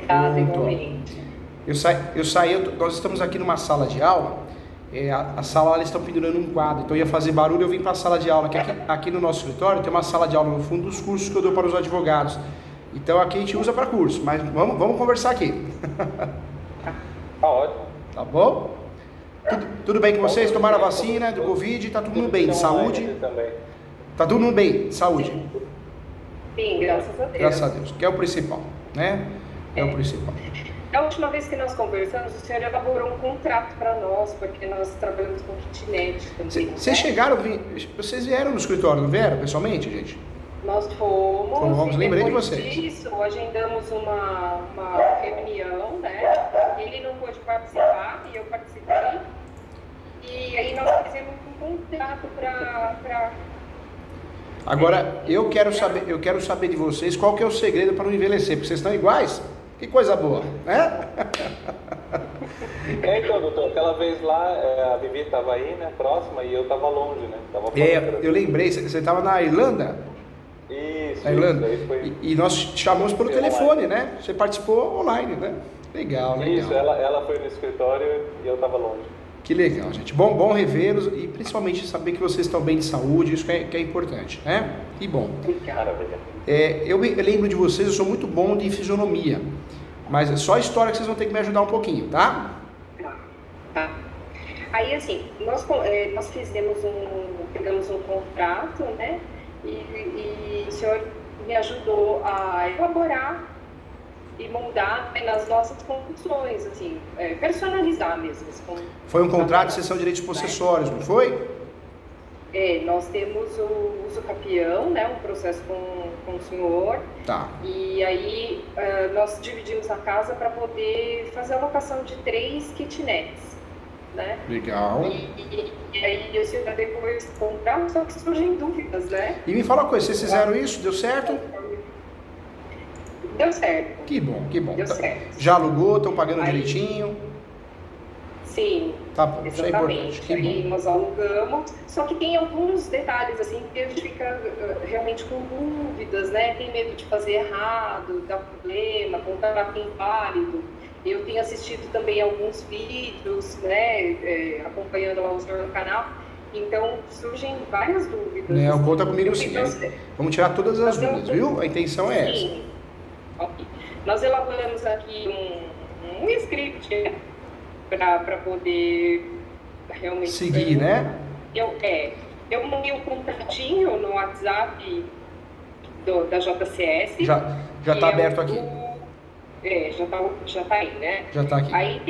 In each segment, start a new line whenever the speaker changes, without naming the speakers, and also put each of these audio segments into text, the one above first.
Obrigada, igualmente.
Nós estamos aqui numa sala de aula, a sala lá eles estão pendurando um quadro, então eu ia fazer barulho, eu vim para a sala de aula, que aqui no nosso escritório tem uma sala de aula no fundo dos cursos que eu dou para os advogados. Então aqui a gente usa para curso, mas vamos conversar aqui.
Tá ótimo.
Tá bom? Tudo bem com vocês? Tomaram a vacina do Covid? Tá tudo bem de saúde? Tá tudo bem de saúde?
Sim, graças a Deus.
Graças a Deus, que é o principal, né? É o principal.
A última vez que nós conversamos, o senhor elaborou um contrato para nós, porque nós trabalhamos com kitnet também.
Vocês chegaram, vocês vieram no escritório, não vieram pessoalmente, gente?
Nós fomos,
lembrei de vocês.
Depois disso, agendamos uma reunião, né? Ele não pôde participar e eu participei. E aí nós fizemos um contrato para...
Agora, eu quero saber de vocês qual que é o segredo para não envelhecer, porque vocês estão iguais. Que coisa boa, né?
Então, doutor, aquela vez lá, a Vivi estava aí, né, próxima, e eu estava longe, né?
Eu lembrei, você estava na Irlanda?
Isso,
na Irlanda.
Foi...
E nós chamamos pelo telefone, online, né? Você participou online, né? Legal.
Isso, ela foi no escritório e eu estava longe.
Que legal, gente. Bom revê-los e principalmente saber que vocês estão bem de saúde, isso que é importante, né? Que bom.
Maravilha.
Eu lembro de vocês, eu sou muito bom de fisionomia, mas é só a história que vocês vão ter que me ajudar um pouquinho, tá?
Tá. Aí assim, nós pegamos um contrato, né? E o senhor me ajudou a elaborar e moldar, né, nas nossas condições, assim, personalizar mesmo.
Foi um contrato de cessão de direitos possessórios, não foi?
Nós temos o uso capião, né, um processo com o senhor.
Tá.
E aí nós dividimos a casa para poder fazer a locação de 3 kitnets, né?
Legal.
E aí o senhor depois comprar, só que surgem dúvidas, né?
E me fala uma coisa, vocês fizeram isso? Deu certo?
Deu certo.
Que bom.
Deu certo.
Já alugou, estão pagando direitinho?
Sim,
tá bom,
exatamente.
Isso é importante.
Aí nós alugamos, só que tem alguns detalhes assim que a gente fica realmente com dúvidas, né? Tem medo de fazer errado, dar problema, contrato inválido. Eu tenho assistido também alguns vídeos, né? Acompanhando lá o senhor no canal. Então surgem várias dúvidas.
Não, conta comigo sim. Vamos tirar todas as dúvidas, viu? A intenção é essa.
Sim. Okay. Nós elaboramos aqui um script para poder realmente
seguir, né?
Eu mandei um contratinho no WhatsApp da JCS.
Já está aberto aqui.
Já tá aí, né?
Já está aqui.
Aí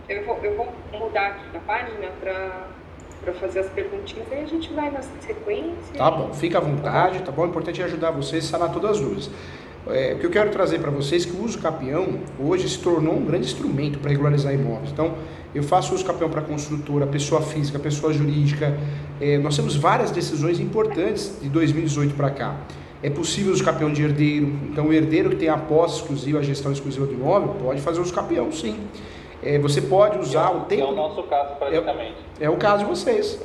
eu vou mudar aqui a página para fazer as perguntinhas, aí a gente vai na sequência.
Tá bom, fica à vontade, tá bom? O importante é ajudar vocês a sanar todas as dúvidas. O que eu quero trazer para vocês é que o uso capião hoje se tornou um grande instrumento para regularizar imóveis. Então, eu faço uso capião para construtora, pessoa física, pessoa jurídica. Nós temos várias decisões importantes de 2018 para cá. É possível uso capião de herdeiro. Então, o herdeiro que tem a posse exclusiva, a gestão exclusiva do imóvel, pode fazer uso capião, sim. Você pode usar o tempo...
É o nosso caso, praticamente.
É o caso de vocês.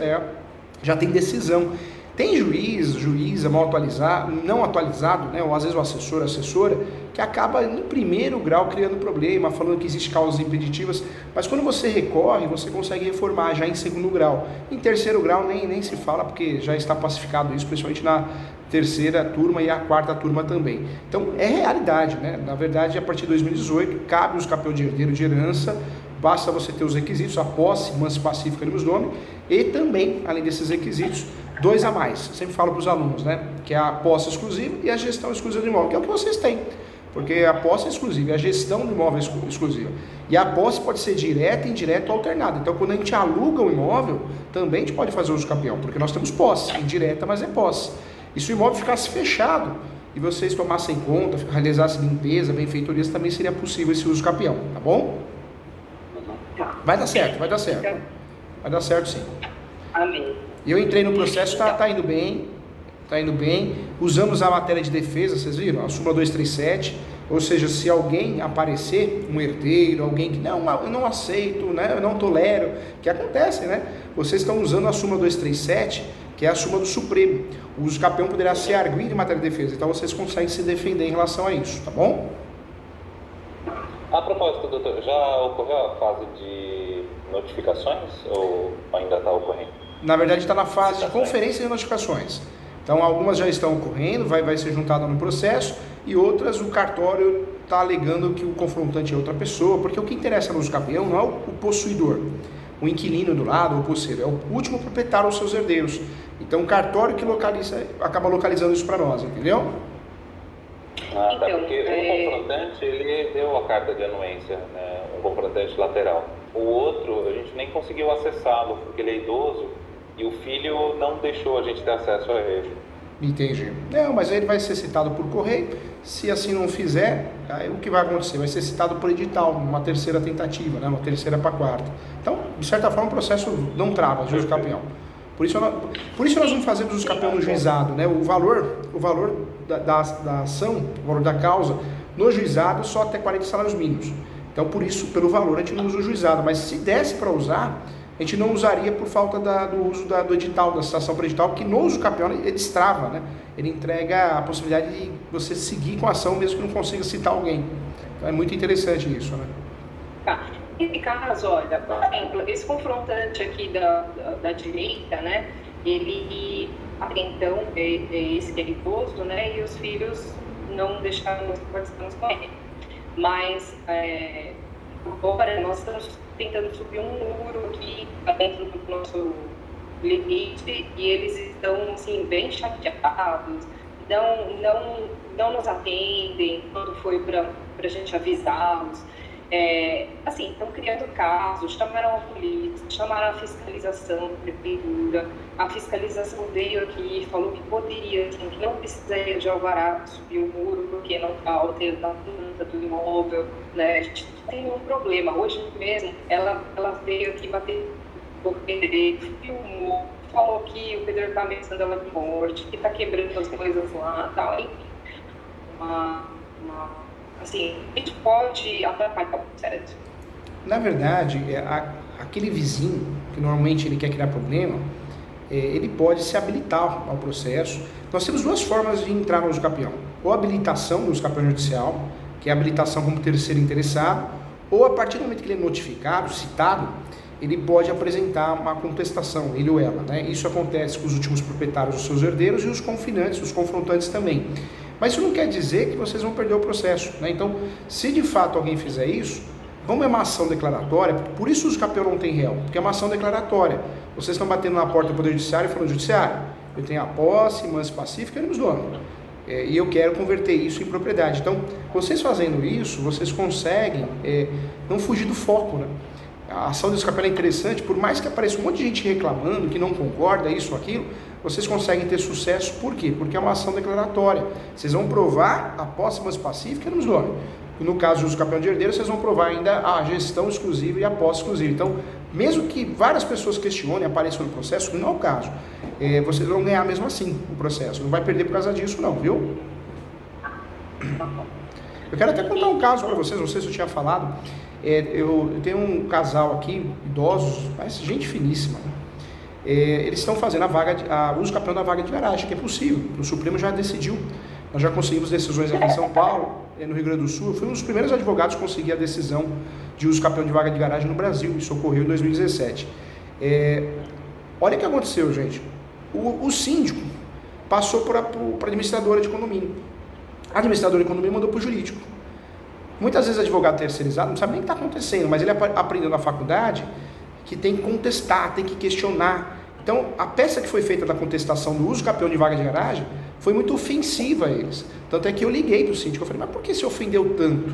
Já tem decisão. Tem juíza mal atualizado, não atualizado, né? Ou às vezes o assessor, assessora, que acaba no primeiro grau criando problema, falando que existe causas impeditivas, mas quando você recorre, você consegue reformar já em segundo grau. Em terceiro grau nem se fala, porque já está pacificado isso, principalmente na terceira turma e a quarta turma também. Então é realidade, né? Na verdade, a partir de 2018, cabe os capião de herdeiro de herança, basta você ter os requisitos, a posse, mansa pacífica nos nome, e também, além desses requisitos, 2 a mais. Eu sempre falo para os alunos, né? Que é a posse exclusiva e a gestão exclusiva do imóvel, que é o que vocês têm. Porque a posse é exclusiva e a gestão do imóvel é exclusiva. E a posse pode ser direta, indireta ou alternada. Então, quando a gente aluga um imóvel, também a gente pode fazer uso capião, porque nós temos posse, indireta, mas é posse. E se o imóvel ficasse fechado e vocês tomassem conta, realizassem limpeza, benfeitorias, também seria possível esse uso capião, tá bom? Vai dar certo. Vai dar certo sim.
Amém.
Eu entrei no processo, tá indo bem, usamos a matéria de defesa, vocês viram? A súmula 237, ou seja, se alguém aparecer, um herdeiro, alguém que não, eu não aceito, né? Eu não tolero, que acontece, né? Vocês estão usando a súmula 237, que é a súmula do Supremo. O uso capião poderá ser arguido em matéria de defesa, então vocês conseguem se defender em relação a isso, tá bom?
A propósito, doutor, já ocorreu a fase de notificações ou ainda está ocorrendo?
Na verdade, está na fase de conferência de notificações. Então, algumas já estão ocorrendo, vai ser juntada no processo, e outras o cartório está alegando que o confrontante é outra pessoa, porque o que interessa no uso capião não é o possuidor, o inquilino do lado, ou o posseiro, é o último proprietário, os seus herdeiros. Então, o cartório que acaba localizando isso para nós, entendeu?
Ah, tá, porque o confrontante, ele deu a carta de anuência, né, um confrontante lateral. O outro, a gente nem conseguiu acessá-lo, porque ele é idoso e o filho não deixou a gente ter acesso a ele.
Entendi. Não, mas ele vai ser citado por correio. Se assim não fizer, aí o que vai acontecer? Vai ser citado por edital, uma terceira tentativa, né? Uma terceira para quarta. Então, de certa forma, o processo não trava de uso capião. Por isso nós vamos fazer do uso capião no juizado, né? O valor da ação, o valor da causa, no juizado só até 40 salários mínimos. Então, por isso, pelo valor, a gente não usa o juizado. Mas se desse para usar, a gente não usaria por falta do uso do edital, da citação para edital, porque no uso capião ele destrava, né? Ele entrega a possibilidade de você seguir com a ação mesmo que não consiga citar alguém. Então é muito interessante isso, né?
Tá. Nesse caso, olha, por exemplo, esse confrontante aqui da direita, né? Ele, até então, esse que é idoso, né? E os filhos não deixaram nós participamos com ele. Mas, agora, nós estamos tentando subir um muro aqui dentro do nosso limite e eles estão, assim, bem chateados, não nos atendem quando foi para a gente avisá-los. Assim, estão criando casos, chamaram a polícia, chamaram a fiscalização da prefeitura, a fiscalização veio aqui e falou que poderia, assim, que não precisaria de alvará subir o muro, porque não está alterando a planta do imóvel, né? A gente tem um problema. Hoje mesmo, ela veio aqui bater o pedreiro, filmou, falou que o pedreiro está ameaçando ela de morte, que está quebrando as coisas lá, tal, enfim. Assim, a gente pode atrapalhar o processo.
Na verdade, aquele vizinho, que normalmente ele quer criar problema, ele pode se habilitar ao processo. Nós temos duas formas de entrar no uso capião. Ou a habilitação no uso capião judicial, que é a habilitação como terceiro interessado, ou a partir do momento que ele é notificado, citado, ele pode apresentar uma contestação, ele ou ela, né? Isso acontece com os últimos proprietários dos seus herdeiros e os confinantes, os confrontantes também. Mas isso não quer dizer que vocês vão perder o processo, né? Então, se de fato alguém fizer isso, como é uma ação declaratória, por isso o uso capião não tem réu, porque é uma ação declaratória. Vocês estão batendo na porta do Poder Judiciário e falando: judiciário, eu tenho a posse, manso pacífica e ânimos dono, e eu quero converter isso em propriedade. Então, vocês fazendo isso, vocês conseguem não fugir do foco, né? A ação de uso capião é interessante, por mais que apareça um monte de gente reclamando, que não concorda, isso ou aquilo, vocês conseguem ter sucesso. Por quê? Porque é uma ação declaratória. Vocês vão provar a posse manso pacífica e ânimos dono. No caso do uso capião de herdeiro, vocês vão provar ainda a gestão exclusiva e a posse exclusiva. Então, mesmo que várias pessoas questionem, apareçam no processo, não é o caso. Vocês vão ganhar mesmo assim o processo. Não vai perder por causa disso, não, viu? Eu quero até contar um caso para vocês, não sei se eu tinha falado. Eu tenho um casal aqui, idosos, mas gente finíssima, né? Eles estão fazendo o uso capião da vaga de garagem, que é possível. O Supremo já decidiu. Nós já conseguimos decisões aqui em São Paulo, no Rio Grande do Sul. Eu fui um dos primeiros advogados a conseguir a decisão de uso capião de vaga de garagem no Brasil. Isso ocorreu em 2017. Olha o que aconteceu, gente. O síndico passou para a administradora de condomínio. A administradora de condomínio mandou para o jurídico. Muitas vezes advogado terceirizado não sabe nem o que está acontecendo, mas ele aprendeu na faculdade que tem que contestar, tem que questionar. Então, a peça que foi feita da contestação do uso capião de vaga de garagem foi muito ofensiva a eles. Tanto é que eu liguei para o síndico, eu falei: mas por que você ofendeu tanto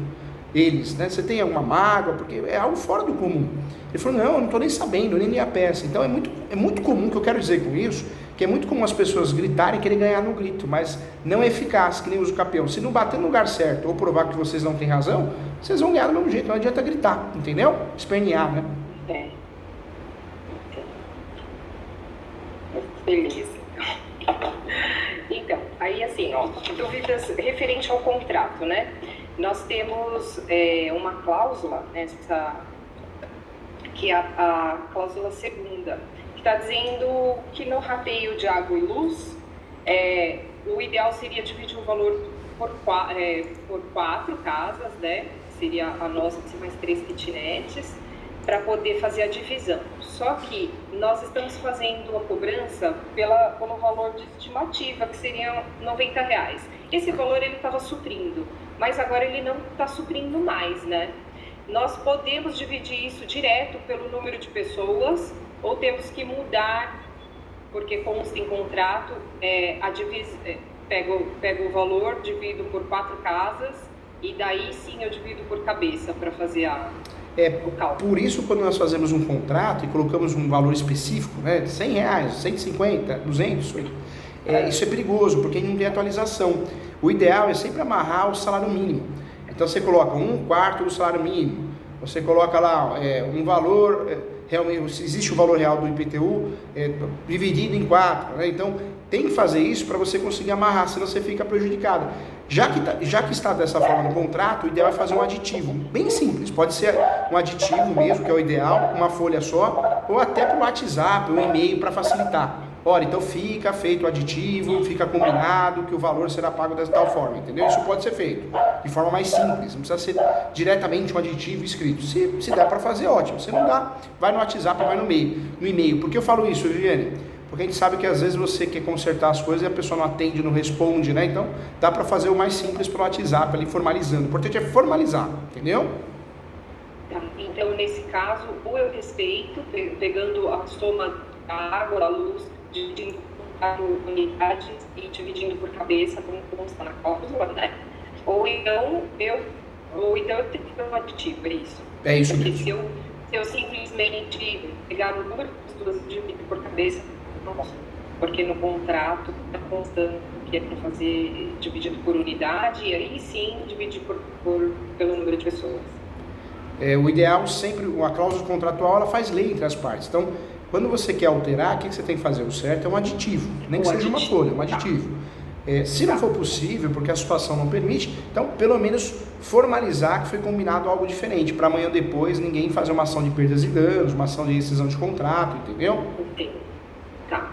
eles, né? Você tem alguma mágoa? Porque é algo fora do comum. Ele falou: não, eu não estou nem sabendo, eu nem li a peça. Então, é muito comum, o que eu quero dizer com isso, que é muito comum as pessoas gritarem e querer ganhar no grito, mas não é eficaz, que nem uso capião. Se não bater no lugar certo ou provar que vocês não têm razão, vocês vão ganhar do mesmo jeito, não adianta gritar, entendeu? Espernear, né?
Beleza. Então, aí assim, dúvidas referente ao contrato, né? Nós temos uma cláusula, que é a cláusula segunda, que está dizendo que no rateio de água e luz, o ideal seria dividir o valor por quatro casas, né? seria a nossa mais 3 kitnets, para poder fazer a divisão. Só que nós estamos fazendo a cobrança pelo valor de estimativa, que seriam R$90. Esse valor ele estava suprindo, mas agora ele não está suprindo mais, né? Nós podemos dividir isso direto pelo número de pessoas, ou temos que mudar, porque consta em contrato, pego o valor, divido por 4 casas, e daí sim eu divido por cabeça para fazer o cálculo.
Por isso, quando nós fazemos um contrato e colocamos um valor específico, né, R$100, 150, 200, isso é perigoso, porque não tem atualização. O ideal é sempre amarrar o salário mínimo. Então você coloca 1/4 do salário mínimo, você coloca lá um valor, realmente existe o valor real do IPTU dividido em 4, né? Então tem que fazer isso para você conseguir amarrar, senão você fica prejudicado. Já que está dessa forma no contrato, o ideal é fazer um aditivo, bem simples, pode ser um aditivo mesmo, que é o ideal, uma folha só, ou até para o WhatsApp, um e-mail para facilitar. Olha, então fica feito o aditivo, fica combinado que o valor será pago dessa tal forma, entendeu? Isso pode ser feito de forma mais simples, não precisa ser diretamente um aditivo escrito. Se dá para fazer, ótimo. Se não dá, vai no WhatsApp, vai no e-mail. Por que eu falo isso, Viviane? Porque a gente sabe que às vezes você quer consertar as coisas e a pessoa não atende, não responde, né? Então dá para fazer o mais simples pelo WhatsApp ali, formalizando. O importante é formalizar, entendeu?
Tá, então nesse caso, ou eu respeito, pegando a soma da água, da luz, dividindo por unidades e dividindo por cabeça, como consta na cláusula, né? Ou então eu tenho que ter um aditivo, é isso?
É isso
porque
mesmo.
Se eu simplesmente pegar o número das pessoas e dividir por cabeça, não posso, porque no contrato está constando que é para fazer dividido por unidade, e aí sim dividir pelo número de pessoas.
O ideal sempre, a cláusula contratual, ela faz lei entre as partes. Então, quando você quer alterar, o que você tem que fazer? O certo é um aditivo, nem que seja uma folha, um aditivo. Se não for possível, porque a situação não permite, então pelo menos formalizar que foi combinado algo diferente, para amanhã ou depois ninguém fazer uma ação de perdas e danos, uma ação de rescisão de contrato, entendeu?
Entendo. Tá.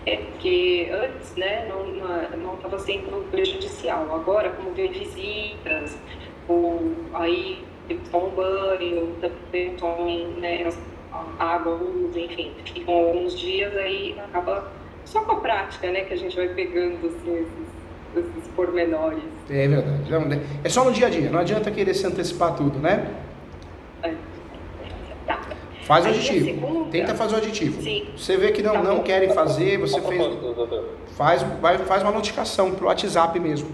Porque antes, né, não estava sendo prejudicial. Agora, como veio visitas, ou aí tomam banho, também tomam, né, água, luz, enfim, ficam alguns dias, aí acaba só com a prática, né, que a gente vai pegando assim, esses pormenores.
É verdade. É só no dia a dia, não adianta querer se antecipar tudo, né?
Tá.
Faz o aditivo. Tenta fazer o aditivo.
Sim.
Você vê que não querem fazer, você faz uma notificação pro WhatsApp mesmo.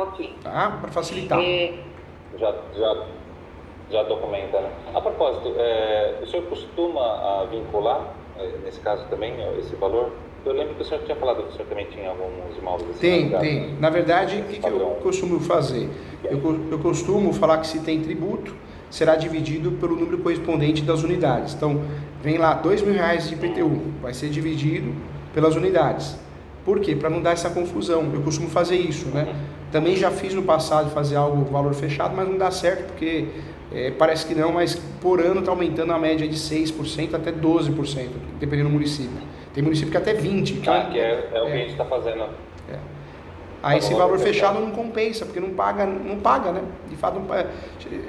Ok.
Tá? Para facilitar.
Já documenta, né? A propósito, o senhor costuma vincular, nesse caso também, esse valor? Eu lembro que o senhor tinha falado que o senhor também tinha alguns imóveis assim.
Tem. Na verdade, o que eu costumo fazer? Eu costumo falar que se tem tributo, será dividido pelo número correspondente das unidades. Então, vem lá R$2.000 de IPTU, vai ser dividido pelas unidades. Por quê? Para não dar essa confusão. Eu costumo fazer isso, né? Também já fiz no passado fazer algo valor fechado, mas não dá certo porque parece que não, mas por ano está aumentando a média de 6% até 12%, dependendo do município. Tem município que até 20%.
Que é o que a gente está fazendo.
Aí esse valor fechado não compensa, porque não paga, né? De fato,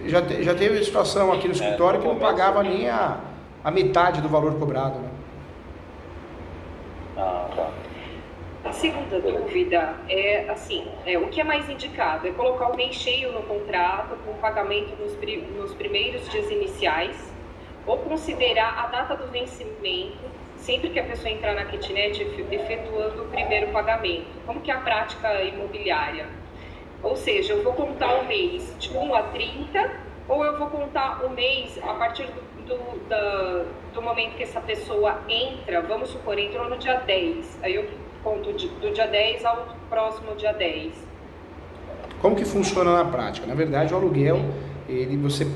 já teve situação aqui no escritório que não pagava nem a metade do valor cobrado, né?
Tá.
A segunda dúvida é assim, o que é mais indicado? É colocar o mês cheio no contrato, com pagamento nos primeiros dias iniciais, ou considerar a data do vencimento, sempre que a pessoa entrar na kitnet, efetuando o primeiro pagamento. Como que é a prática imobiliária? Ou seja, eu vou contar o mês de 1 a 30, ou eu vou contar o mês a partir do momento que essa pessoa entra, vamos supor, entrou no dia 10, aí eu conto do dia 10 ao próximo dia 10.
Como que funciona na prática? Na verdade, o aluguel,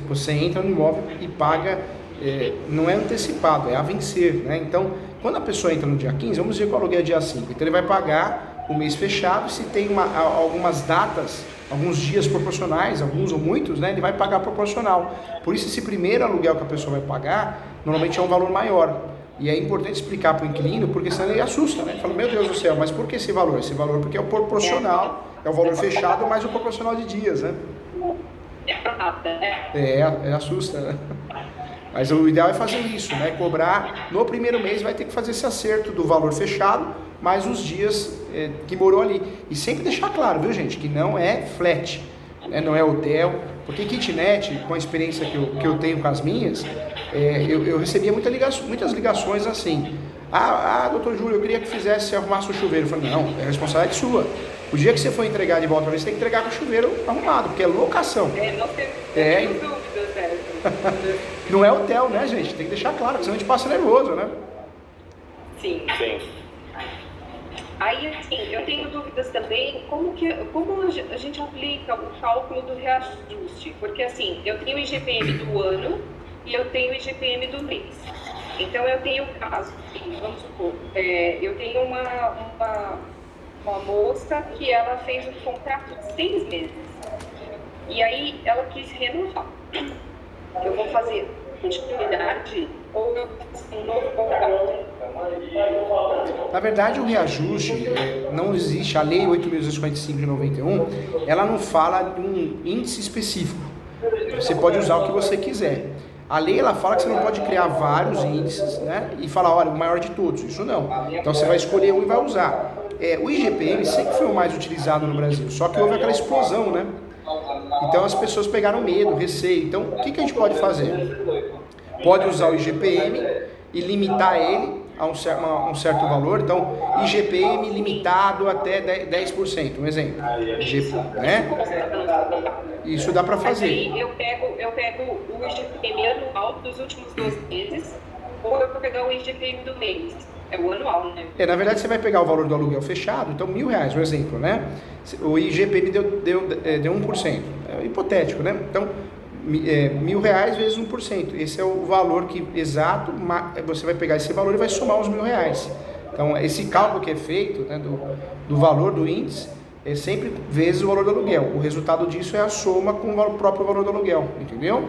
você entra no imóvel e paga, não é antecipado, é a vencer, né? Então, quando a pessoa entra no dia 15, vamos dizer que o aluguel é dia 5, então ele vai pagar o mês fechado, se tem algumas datas, alguns dias proporcionais, alguns ou muitos, né, ele vai pagar proporcional. Por isso, esse primeiro aluguel que a pessoa vai pagar, normalmente é um valor maior. E é importante explicar para o inquilino, porque senão ele assusta, né? Ele fala, meu Deus do céu, mas por que esse valor? Esse valor porque é o proporcional, é o valor fechado mais o proporcional de dias, né?
nada, né?
Assusta, né? Mas o ideal é fazer isso, né? Cobrar no primeiro mês, vai ter que fazer esse acerto do valor fechado, mais os dias que morou ali. E sempre deixar claro, viu, gente, que não é flat, né? Não é hotel, porque kitnet, com a experiência que eu tenho com as minhas, eu recebia muitas ligações assim: doutor Júlio, eu queria que fizesse, arrumasse o chuveiro. Eu falei, não, é responsabilidade sua. O dia que você for entregar de volta, você tem que entregar com o chuveiro arrumado, porque é locação.
Não tenho dúvidas, né?
Não é hotel, né, gente? Tem que deixar claro, senão a gente passa nervoso, né?
Sim. Aí, assim, eu tenho dúvidas também, como a gente aplica o cálculo do reajuste? Porque, assim, eu tenho o IGPM do ano e eu tenho o IGPM do mês. Então, eu tenho o caso, vamos supor, eu tenho uma moça que ela fez um contrato de 6 meses. E aí, ela quis renovar. Eu vou fazer continuidade ou eu vou fazer um novo contrato?
Na verdade, o reajuste, não existe, a Lei 8.245 de 91, ela não fala de um índice específico. Você pode usar o que você quiser. A lei, ela fala que você não pode criar vários índices, né? E falar, olha, o maior de todos. Isso não. Então, você vai escolher um e vai usar. O IGPM sempre foi o mais utilizado no Brasil, só que houve aquela explosão, né? Então, as pessoas pegaram medo, receio. Então, o que a gente pode fazer? Pode usar o IGPM e limitar ele a um certo valor. Então, IGPM limitado até 10%, um exemplo. Né? Isso dá para fazer.
Aí eu pego o IGPM anual dos últimos 12 meses, ou eu vou pegar o IGPM do mês. É o anual, né?
Na verdade, você vai pegar o valor do aluguel fechado, então R$1.000, um exemplo, né? O IGPM deu 1%. É hipotético, né? Então, R$1.000 vezes 1%. Esse é o valor exato, você vai pegar esse valor e vai somar os R$1.000. Então, esse cálculo que é feito, né, do valor do índice, é sempre vezes o valor do aluguel. O resultado disso é a soma com o próprio valor do aluguel, entendeu?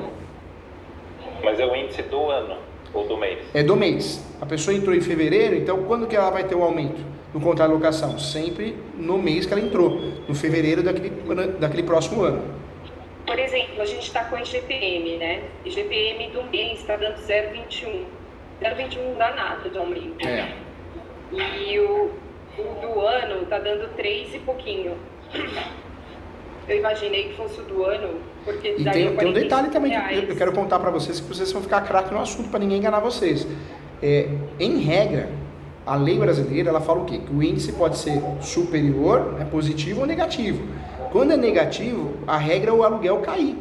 Mas é o índice do ano ou do mês?
É do mês. A pessoa entrou em fevereiro, então quando que ela vai ter um aumento no contrato de locação? Sempre no mês que ela entrou, no fevereiro daquele próximo ano.
Por exemplo, a gente está com IGPM, né? IGPM do mês está dando 0,21. 0,21 não dá nada de aumento. E o do ano está dando 3 e pouquinho. Eu imaginei que fosse o do ano, porque
e tem um detalhe também que eu quero contar para vocês, que vocês vão ficar craque no assunto para ninguém enganar vocês. Em regra, a lei brasileira, ela fala o quê? Que o índice pode ser superior, né, positivo ou negativo. Quando é negativo, a regra é o aluguel cair.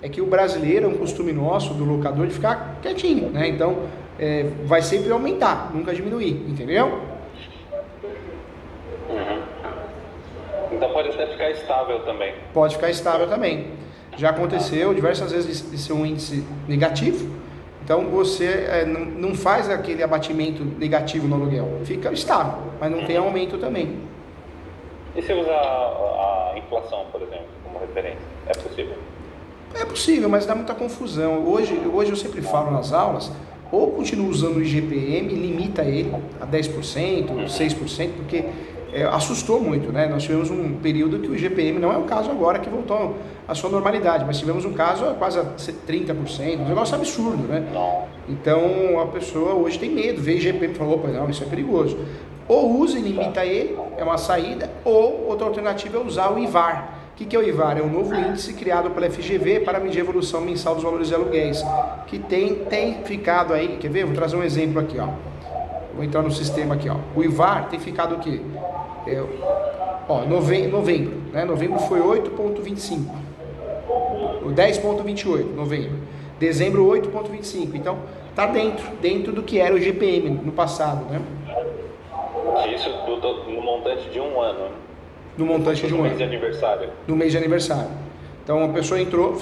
É que o brasileiro, é um costume nosso, do locador, de ficar quietinho, né? Então, vai sempre aumentar, nunca diminuir, entendeu?
Então pode até ficar estável também.
Pode ficar estável também. Já aconteceu diversas vezes de ser um índice negativo. Então você não faz aquele abatimento negativo no aluguel. Fica estável, mas não tem aumento também.
E se usar a inflação, por exemplo, como referência? É possível?
É possível, mas dá muita confusão. Hoje eu sempre falo nas aulas, ou continua usando o IGPM, limita ele a 10%, 6%, porque assustou muito, né? Nós tivemos um período que o IGPM, não é o caso agora que voltou à sua normalidade, mas tivemos um caso quase a 30%, um negócio absurdo, né? Então a pessoa hoje tem medo, vê IGPM e fala, opa, não, isso é perigoso. Ou usa e limita ele, é uma saída, ou outra alternativa é usar o IVAR. O que é o IVAR? É um novo índice criado pela FGV para medir a evolução mensal dos valores de aluguéis, que tem ficado aí, quer ver? Vou trazer um exemplo aqui, ó. Vou entrar no sistema aqui, ó. O IVAR tem ficado o quê? Novembro, né? Novembro foi 8,25. O 10,28, novembro. Dezembro, 8,25. Então, tá dentro do que era o IGPM no passado, né?
Isso no montante de um ano.
No montante de um ano.
No mês de aniversário.
No mês de aniversário. Então, a pessoa entrou em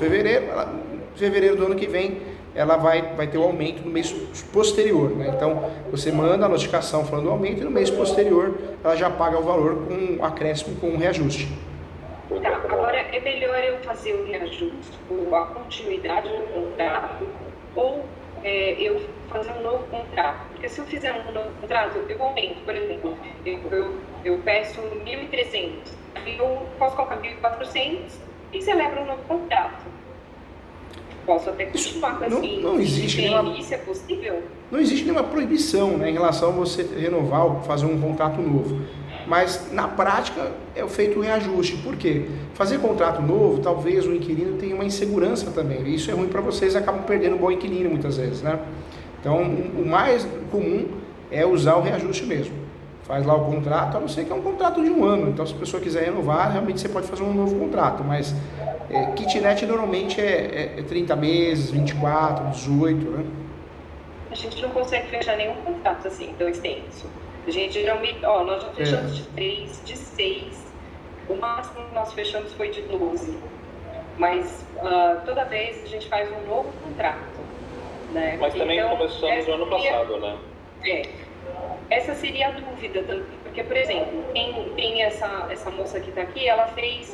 fevereiro do ano que vem, ela vai ter o aumento no mês posterior, né? Então, você manda a notificação falando do aumento e no mês posterior ela já paga o valor com um acréscimo, com um reajuste.
Tá, agora é melhor eu fazer o reajuste ou a continuidade do contrato ou eu fazer um novo contrato? Porque se eu fizer um novo contrato, eu aumento, por exemplo, eu peço 1.300, eu posso colocar 1.400 e celebro um novo contrato. Posso até continuar com assim.
Não existe nenhuma,
isso é possível?
Não existe nenhuma proibição, né, em relação a você renovar ou fazer um contrato novo. Mas na prática é feito o reajuste. Por quê? Fazer contrato novo, talvez o inquilino tenha uma insegurança também. E isso é ruim para vocês, acabam perdendo um bom inquilino muitas vezes, né? Então o mais comum é usar o reajuste mesmo. Faz lá o contrato, a não ser que é um contrato de 1 ano. Então se a pessoa quiser renovar, realmente você pode fazer um novo contrato. Mas kitnet normalmente é 30 meses, 24, 18, né?
A gente não consegue fechar nenhum contrato assim, tão extenso. A gente geralmente, nós já fechamos de 3, de 6, o máximo que nós fechamos foi de 12, mas toda vez a gente faz um novo contrato, né?
Mas também então, começamos no ano passado, né?
Essa seria a dúvida, porque, por exemplo, tem essa moça que está aqui, ela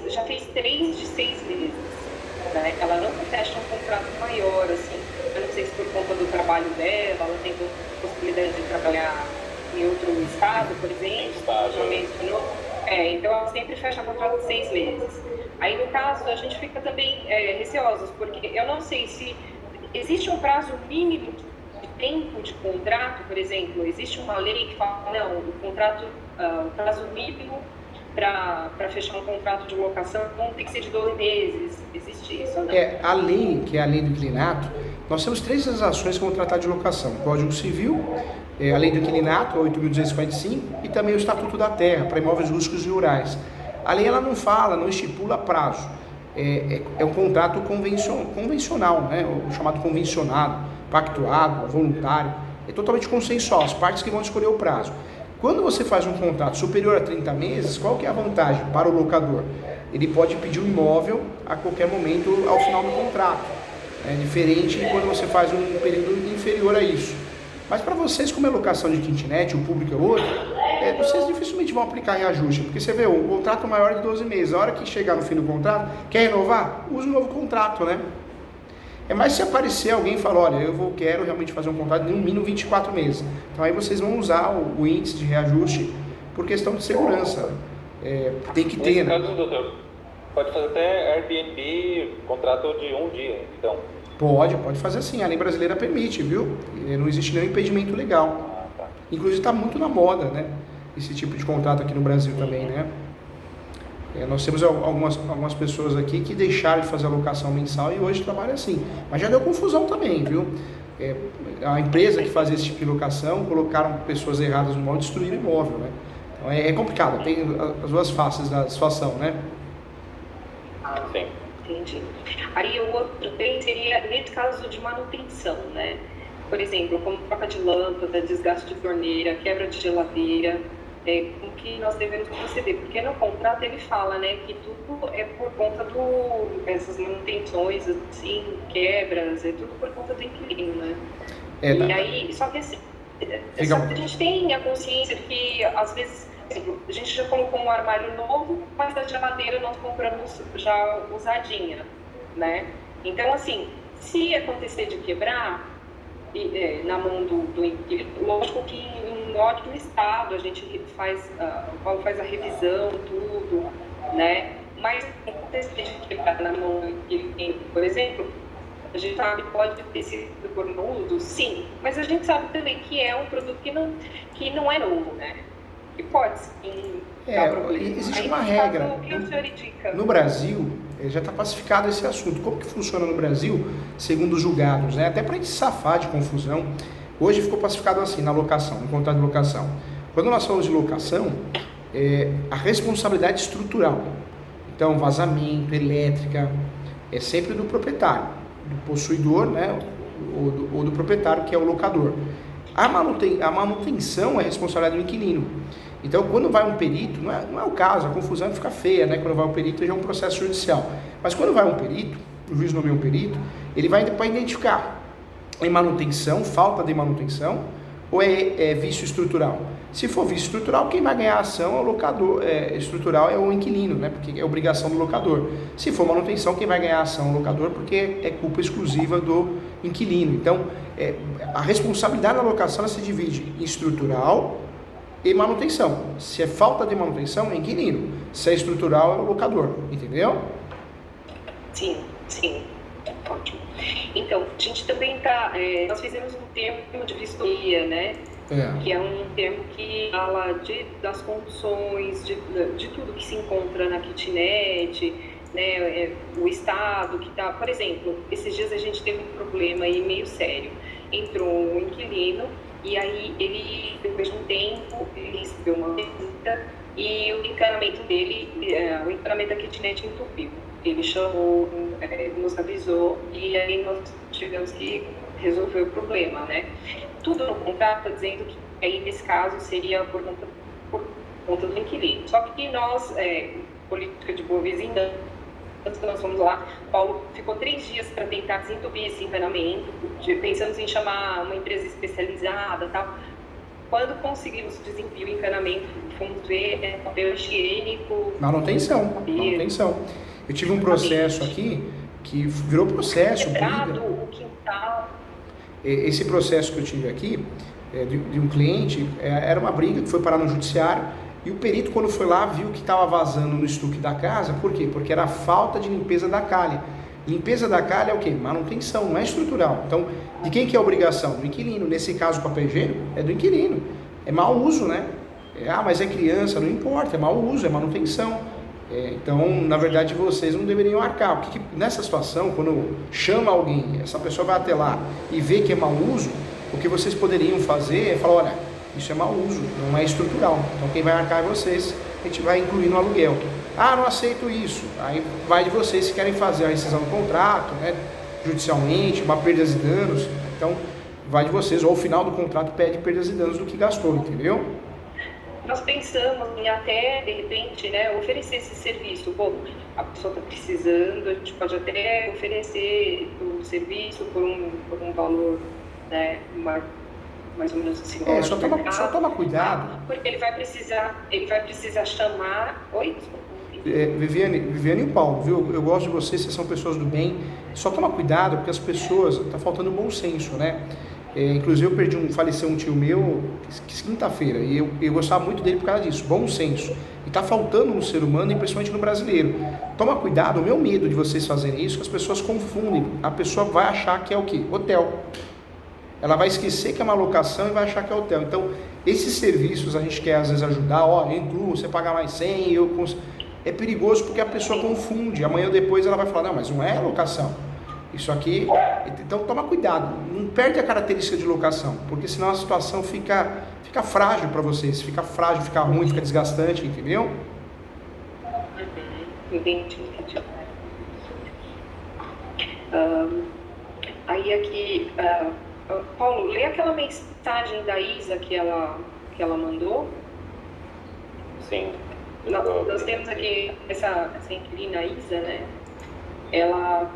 já fez 3 de 6 meses, né? Ela não fecha um contrato maior, assim, eu não sei se por conta do trabalho dela, ela tem possibilidade de trabalhar em outro estado, por exemplo, então ela sempre fecha contrato de 6 meses. Aí no caso a gente fica também receosos, porque eu não sei se existe um prazo mínimo de tempo de contrato, por exemplo, existe uma lei que fala, não, o prazo mínimo para fechar um contrato de locação tem que ser de 12 meses, existe isso ou não?
A lei, que é a lei do inquilinato, nós temos 3 legislações que vão tratar de locação: Código Civil, a lei do inquilinato, 8.245, e também o Estatuto da Terra, para imóveis rústicos e rurais. A lei ela não estipula prazo, é um contrato convencional, né? O chamado convencionado, pactuado, voluntário, é totalmente consensual, as partes que vão escolher o prazo. Quando você faz um contrato superior a 30 meses, qual que é a vantagem para o locador? Ele pode pedir o imóvel a qualquer momento ao final do contrato. É diferente de quando você faz um período inferior a isso. Mas para vocês, como é locação de kitnet, o público é outro, vocês dificilmente vão aplicar reajuste, porque você vê, o contrato maior é de 12 meses, a hora que chegar no fim do contrato, quer renovar? Usa um novo contrato, né? É mais se aparecer alguém e falar, olha, quero realmente fazer um contrato de no mínimo 24 meses. Então aí vocês vão usar o índice de reajuste por questão de segurança. Tem que ter, né?
Nesse caso, doutor, pode fazer até Airbnb, contrato de 1 dia, então.
Pode fazer assim, a lei brasileira permite, viu? Não existe nenhum impedimento legal.
Tá.
Inclusive está muito na moda, né? Esse tipo de contrato aqui no Brasil também, né? Nós temos algumas pessoas aqui que deixaram de fazer a locação mensal e hoje trabalham assim. Mas já deu confusão também, viu? A empresa que fazia esse tipo de locação, colocaram pessoas erradas no imóvel e destruíram o imóvel, né? Então é complicado, tem as duas faces da situação, né?
Sim.
Entendi. Aí o outro bem seria, nesse caso de manutenção, né? Por exemplo, como troca de lâmpada, desgaste de torneira, quebra de geladeira, com que nós devemos proceder, porque no contrato ele fala, né, que tudo é por conta essas manutenções, assim, quebras, é tudo por conta do inquilino, né? Aí, só que assim, a gente tem a consciência de que, às vezes, por exemplo, a gente já colocou um armário novo, mas a geladeira nós compramos já usadinha, né? Então, assim, se acontecer de quebrar, na mão do inquilino, lógico que em ótimo estado a gente faz a revisão, tudo, né? Mas se acontecer de quebrar na mão do inquilino, por exemplo, a gente sabe que pode ter sido por mau uso, sim, mas a gente sabe também que é um produto que não é novo, né? Que pode sim dar problema.
Existe uma regra.
O que o senhor indica?
No Brasil, já está pacificado esse assunto. Como que funciona no Brasil, segundo os julgados, né? Até para a gente safar de confusão, hoje ficou pacificado assim, na locação, no contrato de locação. Quando nós falamos de locação, a responsabilidade estrutural. Então, vazamento, elétrica, é sempre do proprietário, do possuidor, né? Ou do proprietário, que é o locador. A manutenção é responsabilidade do inquilino. Então, quando vai um perito, não é o caso, a confusão fica feia, né? Quando vai um perito, já é um processo judicial. Mas quando vai um perito, o juiz nomeia um perito, ele vai para identificar manutenção, falta de manutenção, ou é vício estrutural. Se for vício estrutural, quem vai ganhar a ação é o locador, estrutural é o inquilino, né? Porque é obrigação do locador. Se for manutenção, quem vai ganhar a ação é o locador, porque é culpa exclusiva do inquilino. Então, a responsabilidade da locação se divide em estrutural e manutenção. Se é falta de manutenção, é inquilino. Se é estrutural, é o locador. Entendeu?
Sim, sim. Ótimo. Então, a gente também nós fizemos um termo de vistoria, né? Que é um termo que fala das condições, de tudo que se encontra na kitnet, né? O estado que está... Por exemplo, esses dias a gente teve um problema aí meio sério. Entrou um inquilino e aí ele, depois de um tempo, ele recebeu uma visita e o encanamento dele, o encanamento da kitnet entupiu. Ele chamou, nos avisou e aí nós tivemos que resolver o problema, né? Tudo no contrato está dizendo que aí nesse caso seria por conta do inquilino. Só que nós, política de boa vizinhança, nós fomos lá, Paulo ficou 3 dias para tentar desentupir esse encanamento, pensamos em chamar uma empresa especializada e tal. Quando conseguimos desentupir o encanamento, fomos ver papel higiênico...
Manutenção. Eu tive um processo aqui que virou processo, briga.
O quintal.
Esse processo que eu tive aqui, de um cliente, era uma briga que foi parar no judiciário e o perito, quando foi lá, viu que estava vazando no estuque da casa. Por quê? Porque era a falta de limpeza da calha. Limpeza da calha é o quê? Manutenção, não é estrutural. Então, de quem que é a obrigação? Do inquilino. Nesse caso, o papel higiênico é do inquilino. É mau uso, né? Mas é criança, não importa, é mau uso, é manutenção. Então, na verdade, vocês não deveriam arcar. Porque nessa situação, quando chama alguém, essa pessoa vai até lá e vê que é mau uso, o que vocês poderiam fazer é falar, olha, isso é mau uso, não é estrutural. Então, quem vai arcar é vocês, a gente vai incluir no aluguel. Não aceito isso. Aí vai de vocês se querem fazer a rescisão do contrato, né, judicialmente, uma perdas e danos. Então, vai de vocês, ou ao final do contrato pede perdas e danos do que gastou, entendeu?
Nós pensamos em até, de repente, né, oferecer esse serviço. Bom, a pessoa está precisando, a gente pode até oferecer o serviço por um valor, né, mais ou menos assim.
Só toma cuidado.
Porque ele vai precisar chamar... Oi?
Viviane e Paulo, viu? Eu gosto de vocês são pessoas do bem. Só toma cuidado, porque as pessoas... Está faltando bom senso, né? Inclusive faleceu um tio meu quinta-feira e eu gostava muito dele por causa disso, bom senso, e está faltando no ser humano e principalmente no brasileiro. Toma cuidado, o meu medo de vocês fazerem isso, que as pessoas confundem, a pessoa vai achar que é o quê? Hotel, ela vai esquecer que é uma locação e vai achar que é hotel. Então esses serviços a gente quer às vezes ajudar, eu incluo, você paga mais 100, é perigoso porque a pessoa confunde, amanhã ou depois ela vai falar, não, mas não é locação. Isso aqui, então toma cuidado, não perde a característica de locação, porque senão a situação fica frágil para vocês, fica frágil, fica ruim, fica desgastante, entendeu?
Entendi. Aí aqui, Paulo, lê aquela mensagem da Isa que ela mandou.
Sim.
Nós temos aqui essa inquilina Isa, né? Ela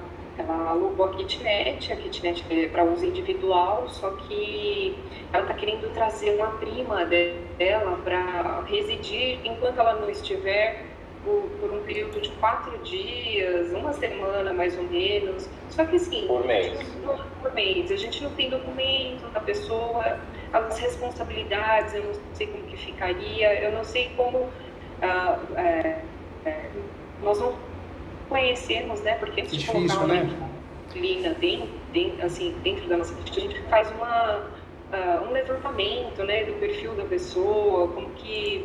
alugou a kitnet é para uso individual, só que ela está querendo trazer uma prima dela para residir enquanto ela não estiver por um período de 4 dias, uma semana mais ou menos. Só que assim,
por mês.
A gente não tem documento da pessoa, as responsabilidades, eu não sei como que ficaria, eu não sei como nós não conhecemos, né? Porque antes de colocar uma inquilina dentro da nossa kitnet, a gente faz um levantamento, né, do perfil da pessoa, como que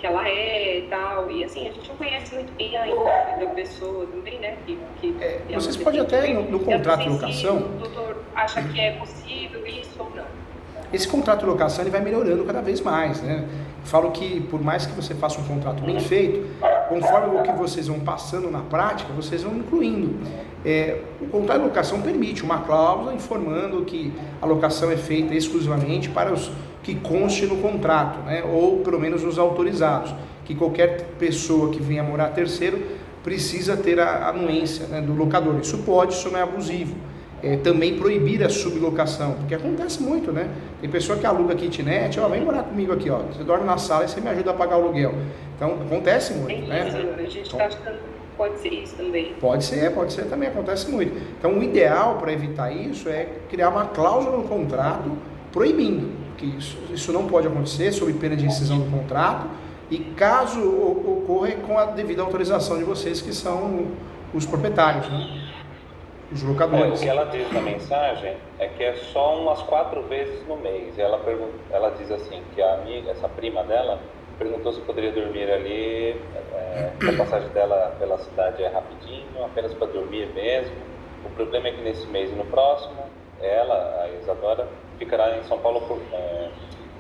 ela é e tal, e assim, a gente não conhece muito bem a índole da pessoa também, né?
Vocês podem até no contrato de locação...
O doutor acha que é possível isso ou não?
Esse contrato de locação ele vai melhorando cada vez mais, né? Eu falo que por mais que você faça um contrato bem feito, conforme o que vocês vão passando na prática, vocês vão incluindo. O contrato de locação permite uma cláusula informando que a locação é feita exclusivamente para os que conste no contrato, né? Ou pelo menos os autorizados, que qualquer pessoa que venha morar terceiro precisa ter a anuência, né, do locador. Isso não é abusivo. Também proibir a sublocação, porque acontece muito, né? Tem pessoa que aluga kitnet, vem morar comigo aqui, você dorme na sala e você me ajuda a pagar o aluguel. Então, acontece muito, né?
A gente está achando que pode ser isso também.
Pode ser também, acontece muito. Então, o ideal para evitar isso é criar uma cláusula no contrato proibindo, que isso não pode acontecer, sob pena de rescisão do contrato, e caso ocorra com a devida autorização de vocês, que são os proprietários, né? os locadores.
O que ela diz na mensagem é que é só umas 4 vezes no mês. Ela diz assim, que a amiga, essa prima dela, perguntou se poderia dormir ali, que a passagem dela pela cidade é rapidinho, apenas para dormir mesmo. O problema é que nesse mês e no próximo, ela, a Isadora, ficará em São Paulo,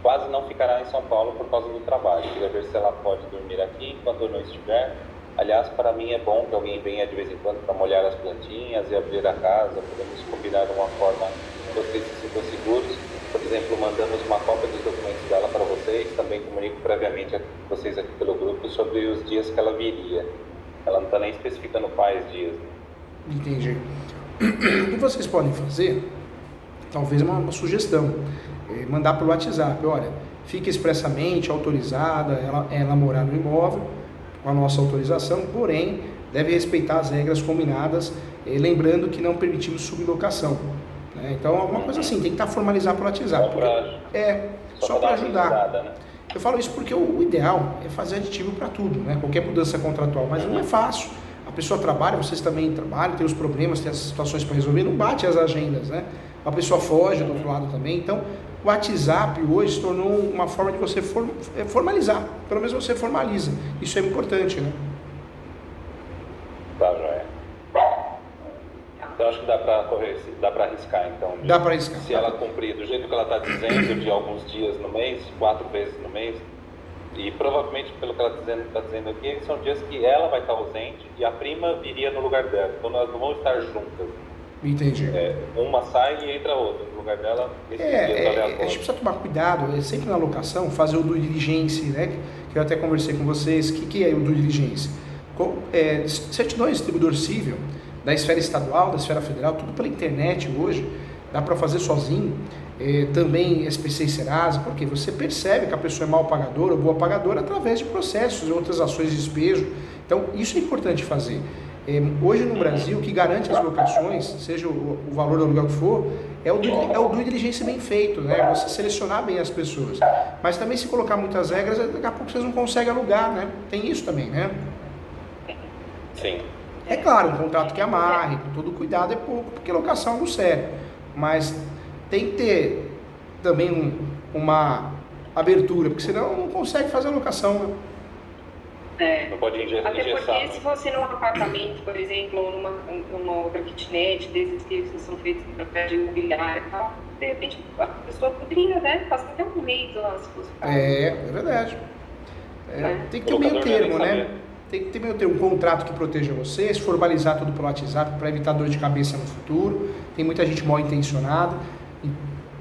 quase não ficará em São Paulo por causa do trabalho. Queria ver se ela pode dormir aqui enquanto eu não estiver. Aliás, para mim é bom que alguém venha de vez em quando para molhar as plantinhas e abrir a casa. Podemos combinar de uma forma que vocês se sintam seguros. Por exemplo, mandamos uma cópia dos documentos dela para vocês. Também comunico previamente a vocês aqui pelo grupo sobre os dias que ela viria. Ela não está nem especificando quais dias.
Entendi. O que vocês podem fazer, talvez uma sugestão, mandar pelo WhatsApp, olha, fica expressamente autorizada ela morar no imóvel, com a nossa autorização, porém, deve respeitar as regras combinadas, lembrando que não permitimos sublocação. Né? Então, alguma coisa assim, tem que estar formalizado pelo WhatsApp. Só para ajudar. Né? Eu falo isso porque o ideal é fazer aditivo para tudo, né? Qualquer mudança contratual, mas não é fácil. A pessoa trabalha, vocês também trabalham, tem os problemas, tem as situações para resolver, não bate as agendas, né? A pessoa foge do outro lado também, então o WhatsApp hoje se tornou uma forma de você formalizar, pelo menos você formaliza, isso é importante, né?
Tá, joia. Então acho que dá para arriscar, então.
Dá para arriscar.
Se ela cumprir do jeito que ela está dizendo, de alguns dias no mês, 4 vezes no mês, e provavelmente, pelo que ela está dizendo aqui, são dias que ela vai estar ausente e a prima viria no lugar dela. Então nós não vamos estar juntas.
Entendi.
Uma sai e entra outra no lugar dela.
A gente precisa tomar cuidado, sempre na locação, fazer o due diligence, né? Que eu até conversei com vocês. O que é o due diligence? Certidão de distribuidor civil, da esfera estadual, da esfera federal, tudo pela internet hoje, dá para fazer sozinho. Também SPC e Serasa, porque você percebe que a pessoa é mal pagadora ou boa pagadora através de processos e outras ações de despejo. Então, isso é importante fazer. Hoje no Brasil, o que garante as locações, seja o valor do aluguel que for, é o due diligence bem feito, né? Você selecionar bem as pessoas. Mas também se colocar muitas regras, daqui a pouco vocês não conseguem alugar, né? Tem isso também, né?
Sim.
É claro, um contrato que amarre, com todo cuidado é pouco, porque locação é algo sério. Mas tem que ter também uma abertura, porque senão não consegue fazer a locação, né?
Não pode engessar.
Até porque se você num apartamento, por exemplo, ou numa outra kitnet, desses que são feitos através de imobiliária e tal, de repente a pessoa poderia, né, passar até um mês lá, se fosse ficar.
É verdade. Tem que ter um meio termo, né? Tem que ter meio termo, um contrato que proteja vocês, formalizar tudo pelo WhatsApp para evitar dor de cabeça no futuro. Tem muita gente mal intencionada, em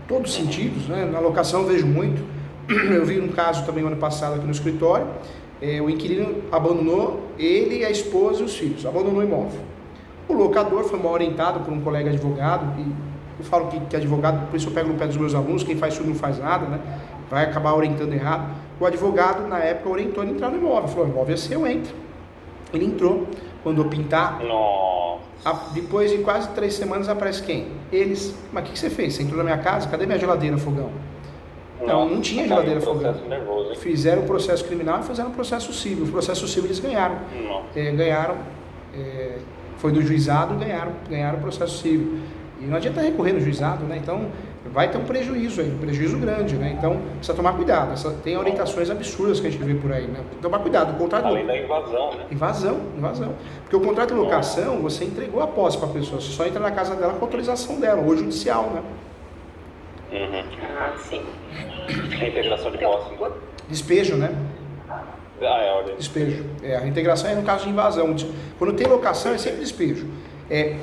todos os sentidos, né? Na locação eu vejo muito. Eu vi um caso também ano passado aqui no escritório. O inquilino abandonou ele, a esposa e os filhos, abandonou o imóvel. O locador foi mal orientado por um colega advogado, e eu falo que advogado, por isso eu pego no pé dos meus alunos, quem faz tudo não faz nada, né? Vai acabar orientando errado. O advogado, na época, orientou ele a entrar no imóvel, falou, o imóvel é seu, entra. Ele entrou, mandou pintar.
Nossa.
Depois de quase 3 semanas aparece quem? Eles. Mas o que você fez? Você entrou na minha casa? Cadê minha geladeira, fogão? Não tinha geladeira, fogão. Fizeram o processo criminal e fizeram o processo civil. O processo civil eles ganharam. Foi do juizado, ganharam o processo civil. E não adianta recorrer no juizado, né? Então vai ter um prejuízo aí, um prejuízo grande, né? Então precisa tomar cuidado. Tem orientações absurdas que a gente vê por aí, né? Tomar cuidado. O contrato
além da invasão, né?
Invasão. Porque o contrato de locação, você entregou a posse para a pessoa, você só entra na casa dela com a autorização dela, ou judicial, né?
Sim.
Reintegração de posse.
Despejo, né? Despejo. A reintegração é no caso de invasão. Quando tem locação é sempre despejo.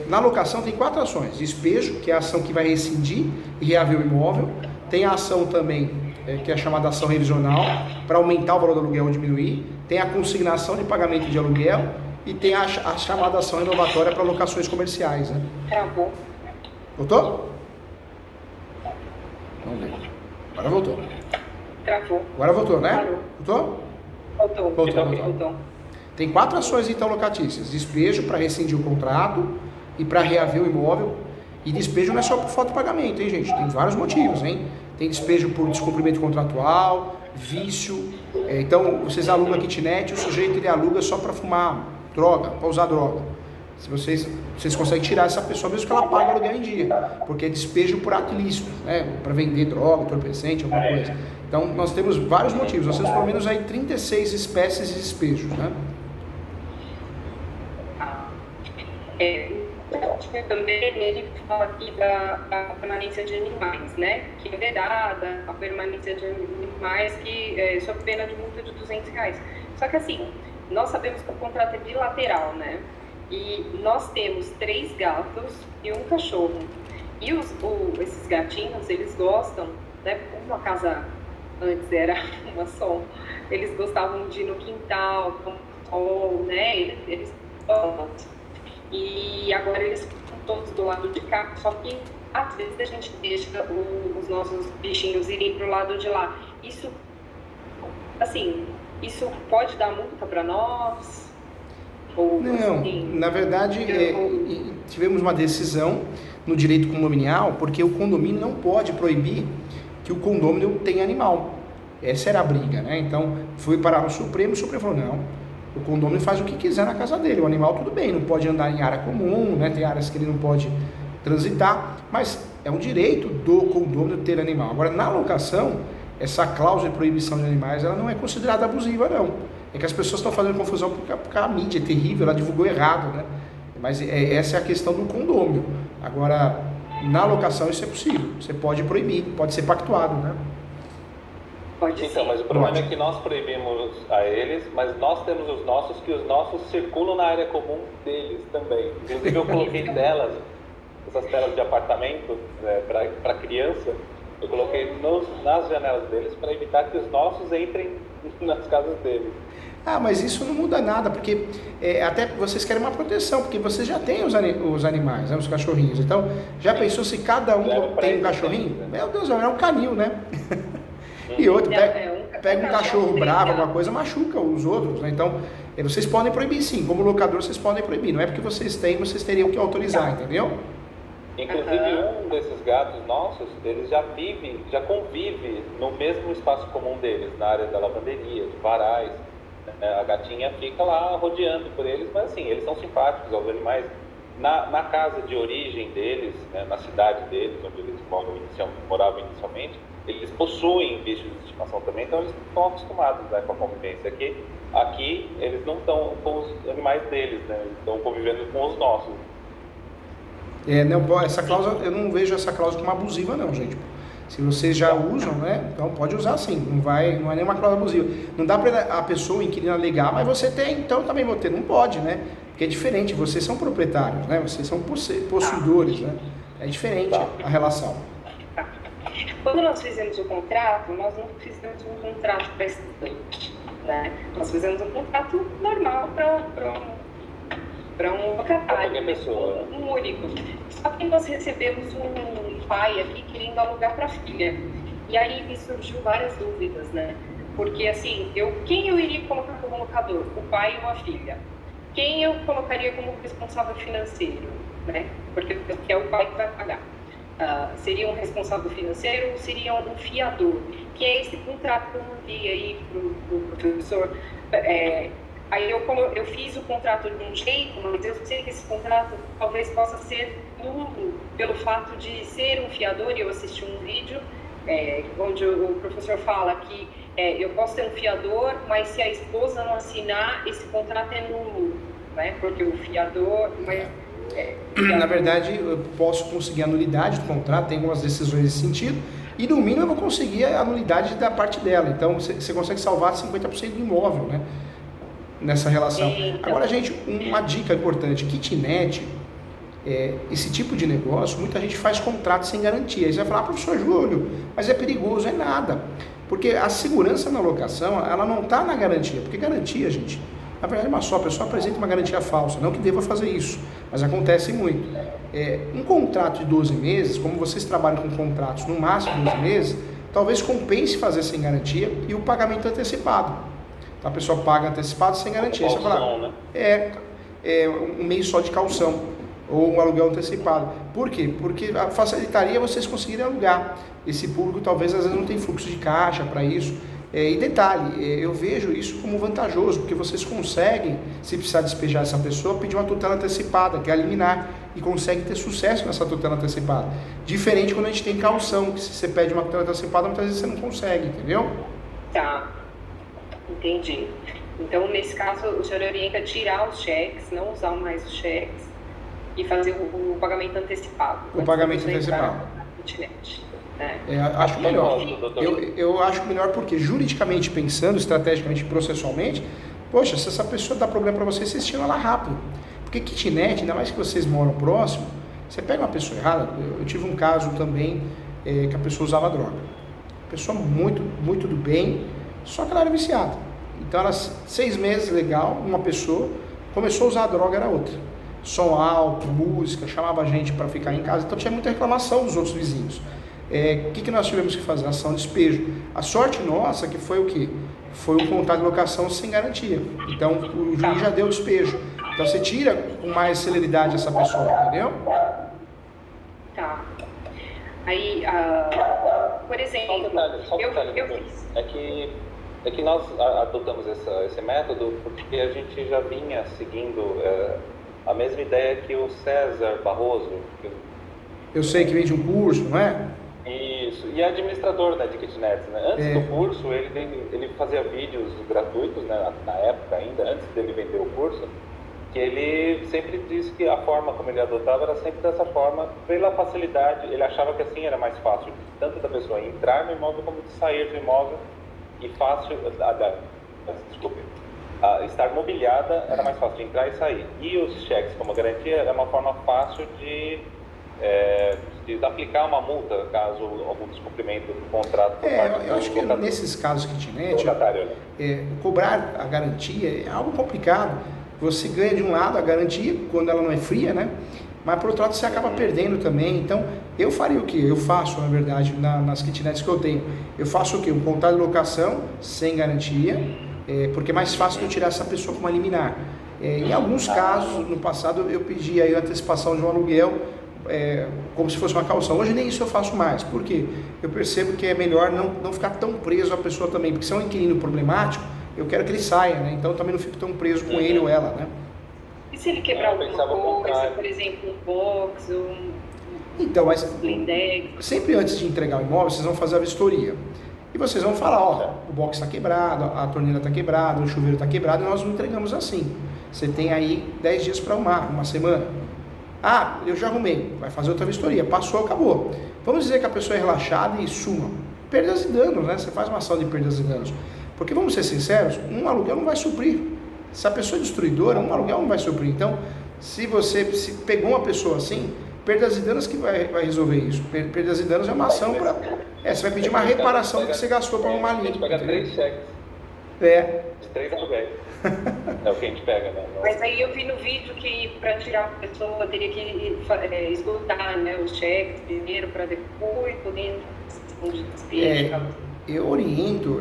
Na locação tem 4 ações. Despejo, que é a ação que vai rescindir e reaver o imóvel. Tem a ação também, que é a chamada ação revisional, para aumentar o valor do aluguel ou diminuir. Tem a consignação de pagamento de aluguel. E tem a chamada ação renovatória para locações comerciais, né?
Travou.
Voltou? Vamos ver. Agora voltou.
Travou.
Agora voltou, né?
Parou.
Voltou.
Voltou.
Tem 4 ações então locatícias: despejo para rescindir o contrato e para reaver o imóvel. E despejo não é só por falta de pagamento, hein, gente? Tem vários motivos, hein? Tem despejo por descumprimento contratual, vício. Então, vocês alugam a kitnet, o sujeito ele aluga só para fumar droga, para usar droga. Se vocês conseguem tirar essa pessoa mesmo que ela pague aluguel em dia, porque é despejo por ato ilícito, né? Para vender droga, entorpecente, alguma coisa. Então nós temos vários motivos, nós temos pelo menos aí 36 espécies de despejos, né?
Também ele fala aqui da permanência de animais, né? Que é vedada a permanência de animais que sob pena de multa de R$200. Só que assim, nós sabemos que o contrato é bilateral, né? E nós temos 3 gatos e um cachorro. E esses gatinhos, eles gostam, né? Como a casa antes era uma só, eles gostavam de ir no quintal, tomar sol, né? Eles gostam. E agora eles estão todos do lado de cá, só que às vezes a gente deixa os nossos bichinhos irem para o lado de lá. Isso, assim, isso pode dar multa para nós? Ou,
não,
assim,
na verdade, tivemos uma decisão no direito condominial, porque o condomínio não pode proibir que o condômino tenha animal. Essa era a briga, né? Então, foi parar no Supremo, o Supremo falou, não, o condômino faz o que quiser na casa dele, o animal tudo bem, não pode andar em área comum, né? Tem áreas que ele não pode transitar, mas é um direito do condômino ter animal. Agora, na locação, essa cláusula de proibição de animais, ela não é considerada abusiva, não. É que as pessoas estão fazendo confusão porque a mídia é terrível, ela divulgou errado, né? Mas essa é a questão do condômino. Agora, na locação isso é possível, você pode proibir, pode ser pactuado, né?
Pode
então,
ser.
mas o problema é que nós proibimos a eles, mas nós temos os nossos, que os nossos circulam na área comum deles também. Inclusive eu coloquei telas, essas telas de apartamento para criança, eu coloquei nas janelas deles para evitar que os nossos entrem nas casas deles.
Ah, mas isso não muda nada, porque até vocês querem uma proteção, porque vocês já têm os animais, né, os cachorrinhos. Então, já pensou se cada um tem um cachorrinho? Meu Deus, é um canil, né? E outro, pega um cachorro bravo, alguma coisa, machuca os outros, né? Então, vocês podem proibir sim, como locador vocês podem proibir, não é porque vocês têm, vocês teriam que autorizar, entendeu?
Inclusive um desses gatos nossos, eles já convive no mesmo espaço comum deles, na área da lavanderia, de varais. A gatinha fica lá rodeando por eles, mas assim, eles são simpáticos aos animais. Na casa de origem deles, né, na cidade deles, onde eles moravam inicialmente, eles possuem bichos de estimação também, então eles estão acostumados, né, com a convivência. Aqui eles não estão com os animais deles, né, eles estão convivendo com os nossos.
Não, essa cláusula, eu não vejo essa cláusula como abusiva não, gente. Se vocês já usam, né, então pode usar sim, não é nenhuma cláusula abusiva. Não dá para a pessoa, o inquilino, alegar, mas você tem, então eu também vou ter. Não pode, né, porque é diferente, vocês são proprietários, né, vocês são possuidores, né, é diferente a relação.
Quando nós fizemos o contrato, nós não fizemos um contrato para estudante, né? Nós fizemos um contrato normal para um locatário, um único. Só que nós recebemos um pai aqui querendo alugar para a filha. E aí me surgiu várias dúvidas, né? Porque assim, quem eu iria colocar como locador? O pai ou a filha? Quem eu colocaria como responsável financeiro, né? Porque é o pai que vai pagar. Seria um responsável financeiro ou seria um fiador? Que é esse contrato que eu mandei aí para o professor. Aí eu fiz o contrato de um jeito, mas eu sei que esse contrato talvez possa ser nulo pelo fato de ser um fiador. E eu assisti um vídeo onde o professor fala que eu posso ter um fiador, mas se a esposa não assinar, esse contrato é nulo, né? Porque o fiador...
Na verdade, eu posso conseguir a nulidade do contrato, tem algumas decisões nesse sentido, e no mínimo eu vou conseguir a nulidade da parte dela. Então você consegue salvar 50% do imóvel, né, nessa relação. Agora, gente, uma dica importante: kitnet, esse tipo de negócio, muita gente faz contrato sem garantia. Aí você vai falar, professor Júlio, mas é perigoso. É nada, porque a segurança na locação, ela não está na garantia, porque garantia, gente, na verdade, a pessoa apresenta uma garantia falsa, não que deva fazer isso, mas acontece muito. Um contrato de 12 meses, como vocês trabalham com contratos no máximo 12 meses, talvez compense fazer sem garantia e o pagamento antecipado. Então, a pessoa paga antecipado sem garantia.
Calção,
você fala,
né?
Um mês só de calção, ou um aluguel antecipado. Por quê? Porque facilitaria vocês conseguirem alugar. Esse público talvez às vezes não tem fluxo de caixa para isso. E detalhe, eu vejo isso como vantajoso, porque vocês conseguem, se precisar despejar essa pessoa, pedir uma tutela antecipada, que é a liminar, e consegue ter sucesso nessa tutela antecipada. Diferente quando a gente tem caução, que se você pede uma tutela antecipada, muitas vezes você não consegue, entendeu?
Tá, entendi. Então, nesse caso, o senhor orienta tirar os cheques, não usar mais os cheques e fazer o pagamento antecipado.
O pagamento antecipado. Acho melhor. Eu acho melhor porque, juridicamente pensando, estrategicamente, processualmente, poxa, se essa pessoa dá problema para você, vocês tiram ela rápido. Porque kitnet, ainda mais que vocês moram próximo, você pega uma pessoa errada. Eu tive um caso também que a pessoa usava droga. Pessoa muito, muito do bem, só que ela era viciada. Então, ela, 6 meses, legal, uma pessoa, começou a usar a droga, era outra. Som alto, música, chamava a gente para ficar em casa, então tinha muita reclamação dos outros vizinhos. O que nós tivemos que fazer? Ação de despejo. A sorte nossa que foi o quê? Foi um contrato de locação sem garantia. Então, o juiz já deu o despejo. Então, você tira com mais celeridade essa pessoa, entendeu?
Tá. Aí, por exemplo, eu fiz.
É que nós adotamos esse método porque a gente já vinha seguindo a mesma ideia que o César Barroso.
Eu sei que vem de um curso, não é?
Isso, e é administrador, né, de kitnets, né? Antes do curso, ele fazia vídeos gratuitos, né, na época ainda, antes dele vender o curso, que ele sempre disse que a forma como ele adotava era sempre dessa forma, pela facilidade. Ele achava que assim era mais fácil, tanto da pessoa entrar no imóvel como de sair do imóvel, e fácil, estar mobiliada era mais fácil de entrar e sair. E os cheques como garantia era uma forma fácil de aplicar uma multa caso algum descumprimento do contrato por parte do
eu acho que nesses casos kitnet, cobrar a garantia é algo complicado. Você ganha de um lado a garantia quando ela não é fria, né? Mas por outro lado você acaba perdendo também. Então eu faria o que? Eu faço, na verdade, nas kitnets que eu tenho, eu faço o que? Um contrato de locação sem garantia, porque é mais fácil de eu tirar essa pessoa com uma liminar. Em alguns casos, no passado, eu pedi aí a antecipação de um aluguel, como se fosse uma caução. Hoje nem isso eu faço mais, porque eu percebo que é melhor não ficar tão preso à pessoa também, porque se é um inquilino problemático, eu quero que ele saia, né? Então eu também não fico tão preso com ele ou ela, né?
E se ele quebrar alguma coisa, por exemplo, um box ou
então, mas
blindex?
Sempre antes de entregar o imóvel, vocês vão fazer a vistoria. E vocês vão falar, o box está quebrado, a torneira está quebrada, o chuveiro está quebrado, e nós não entregamos assim. Você tem aí 10 dias para arrumar, uma semana. Ah, eu já arrumei, vai fazer outra vistoria, passou, acabou. Vamos dizer que a pessoa é relaxada e suma. Perdas e danos, né? Você faz uma ação de perdas e danos. Porque vamos ser sinceros, um aluguel não vai suprir. Se a pessoa é destruidora, um aluguel não vai suprir. Então, se você pegou uma pessoa assim, perdas e danos que vai resolver isso. Perdas e danos é uma ação para... você vai pedir uma reparação do que você gastou para arrumar limpo.
A gente pega 3 cheques. De 3 aluguéis. É o que a gente pega, né?
Mas aí eu vi no vídeo que para tirar a pessoa teria que esgotar, né, os cheques primeiro para depois poder despejo.
Eu oriento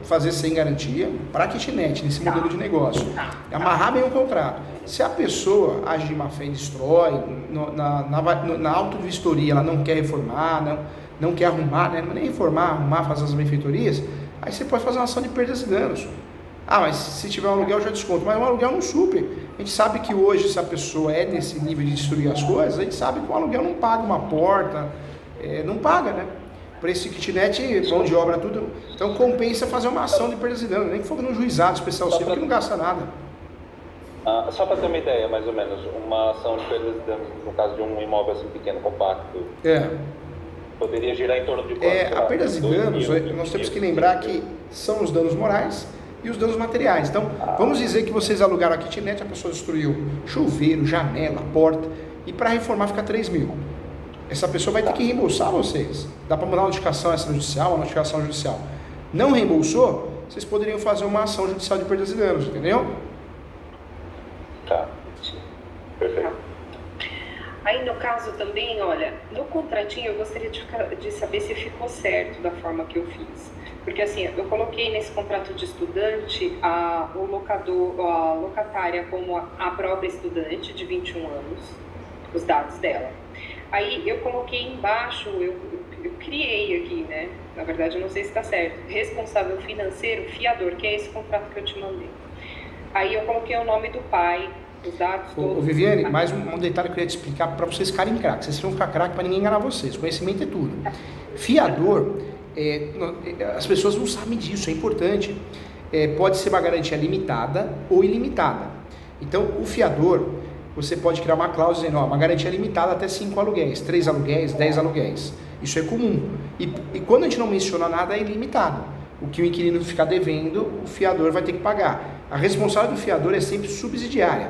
fazer sem garantia para kitnet, nesse modelo de negócio. Amarrar bem o contrato. Se a pessoa age de má fé e destrói, na auto-vistoria ela não quer reformar, não quer arrumar, né? Não é nem reformar, arrumar, fazer as benfeitorias, aí você pode fazer uma ação de perdas e danos. Ah, mas se tiver um aluguel eu já desconto, mas um aluguel não supre. A gente sabe que hoje, se a pessoa é nesse nível de destruir as coisas, a gente sabe que um aluguel não paga uma porta, não paga, né? Preço de kitnet, mão de obra, tudo. Então compensa fazer uma ação de perdas e danos, nem que for no juizado especial civil, que não gasta nada.
Só para ter uma ideia, mais ou menos, uma ação de perdas e danos, no caso de um imóvel assim pequeno, compacto, poderia girar em torno de quanto?
A perdas e danos, nós temos que lembrar que são os danos morais e os danos materiais. Então, vamos dizer que vocês alugaram a kitnet, a pessoa destruiu chuveiro, janela, porta, e para reformar fica 3 mil. Essa pessoa vai ter que reembolsar vocês. Dá para mandar uma notificação extrajudicial, uma notificação judicial. Não reembolsou, vocês poderiam fazer uma ação judicial de perdas e danos, entendeu?
Tá. Perfeito.
Aí no caso também, olha, no contratinho eu gostaria de saber se ficou certo da forma que eu fiz. Porque assim, eu coloquei nesse contrato de estudante a locatária como a própria estudante de 21 anos, os dados dela. Aí eu coloquei embaixo, eu criei aqui, né? Na verdade, eu não sei se está certo. Responsável financeiro, fiador, que é esse contrato que eu te mandei. Aí eu coloquei o nome do pai, os dados todos.
Viviane, mais um detalhe que eu queria te explicar para vocês ficarem craques. Vocês vão ficar craques para ninguém enganar vocês. Conhecimento é tudo. Fiador, as pessoas não sabem disso, é importante. Pode ser uma garantia limitada ou ilimitada. Então, o fiador, você pode criar uma cláusula dizendo, uma garantia limitada até 5 aluguéis, 3 aluguéis, 10 aluguéis. Isso é comum. E quando a gente não menciona nada, é ilimitado. O que o inquilino ficar devendo, o fiador vai ter que pagar. A responsabilidade do fiador é sempre subsidiária.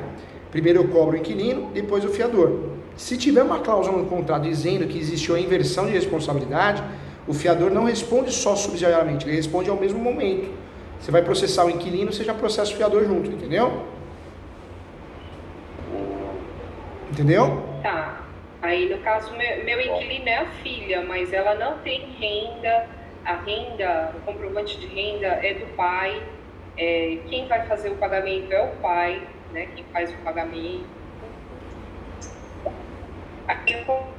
Primeiro eu cobro o inquilino, depois o fiador. Se tiver uma cláusula no contrato dizendo que existiu a inversão de responsabilidade, o fiador não responde só subsidiariamente, ele responde ao mesmo momento. Você vai processar o inquilino, você já processa o fiador junto, entendeu? Entendeu?
Tá. Aí, no caso, meu inquilino é a filha, mas ela não tem renda. A renda, o comprovante de renda é do pai. Quem vai fazer o pagamento é o pai, né? Quem faz o pagamento. Aqui eu coloquei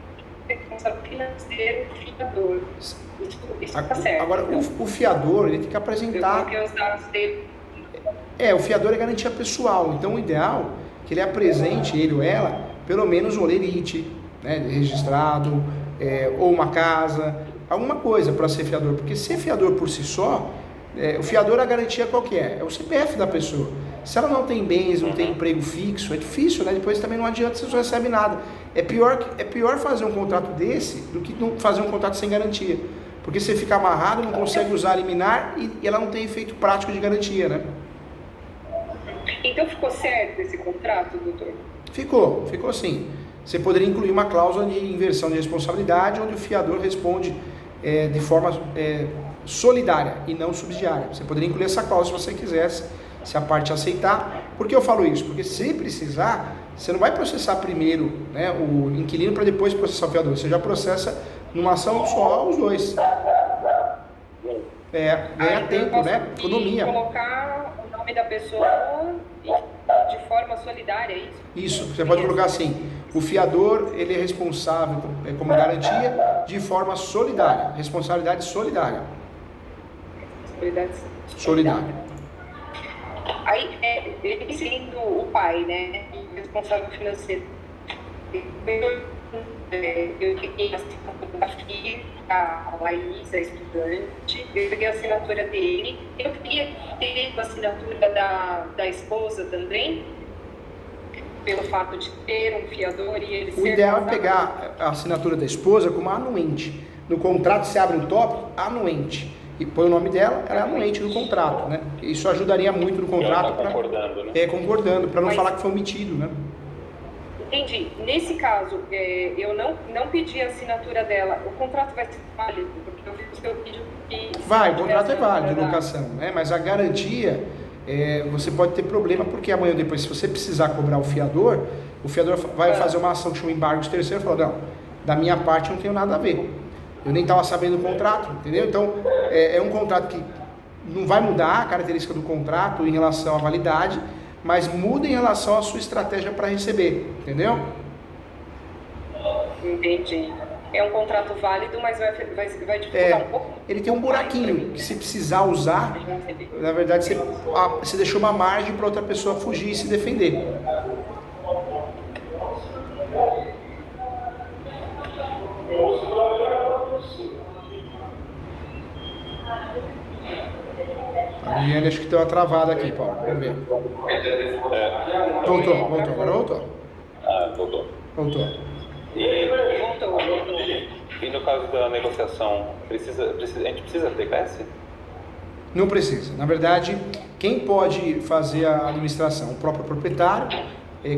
responsável financeiro, fiador. Isso está certo.
Agora, o fiador, ele tem que apresentar...
Eu coloquei os dados dele.
O fiador é garantia pessoal, então o ideal é que ele apresente, ele ou ela, pelo menos um olerite, né, registrado, ou uma casa, alguma coisa para ser fiador, porque ser fiador por si só, o fiador, a garantia qual que é? É o CPF da pessoa. Se ela não tem bens, não tem emprego fixo, é difícil, né? Depois também não adianta, você não recebe nada. É pior fazer um contrato desse do que não fazer um contrato sem garantia, porque você fica amarrado, não consegue usar a liminar e ela não tem efeito prático de garantia, né?
Então ficou certo esse contrato, doutor?
Ficou sim. Você poderia incluir uma cláusula de inversão de responsabilidade, onde o fiador responde de forma solidária e não subsidiária. Você poderia incluir essa cláusula se você quisesse, se a parte aceitar. Por que eu falo isso? Porque se precisar, você não vai processar primeiro, né, o inquilino para depois processar o fiador. Você já processa numa ação só os dois. Ganha tempo, né? Economia.
Colocar o nome da pessoa de forma solidária, é isso?
Isso, você pode colocar assim, o fiador, ele é responsável como garantia de forma solidária, responsabilidade solidária. Solidária.
Aí, ele sendo o pai, né, responsável financeiro, eu peguei a assinatura da filha, a Laís, a estudante, eu peguei a assinatura dele, eu queria ter a assinatura da esposa também, pelo fato de ter um fiador e ele ser...
O ideal é pegar a assinatura da esposa como anuente. No contrato você abre um tópico, anuente, e põe o nome dela, ela é anuente no contrato, né? Isso ajudaria muito no contrato.
Concordando, né?
Concordando, para não falar que foi omitido, né?
Entendi. Nesse caso, eu não pedi a assinatura dela. O contrato vai ser válido? Porque eu vi o seu vídeo que...
Vai, o contrato é válido de locação, né? Mas a garantia, você pode ter problema, porque amanhã ou depois, se você precisar cobrar o fiador vai fazer uma ação que chama embargo de terceiro e falar, não, da minha parte eu não tenho nada a ver. Eu nem estava sabendo do contrato, entendeu? Então, é um contrato que não vai mudar a característica do contrato em relação à validade, mas muda em relação à sua estratégia para receber, entendeu?
Entendi. É um contrato válido, mas vai dificultar um pouco.
Ele tem um buraquinho que, se precisar usar, na verdade você deixou uma margem para outra pessoa fugir e se defender. A Viviane acho que deu uma travada aqui, Paulo. Vamos ver. Voltou. Agora voltou.
Voltou.
Voltou.
E no caso da negociação, a gente precisa ter PS?
Não precisa. Na verdade, quem pode fazer a administração? O próprio proprietário,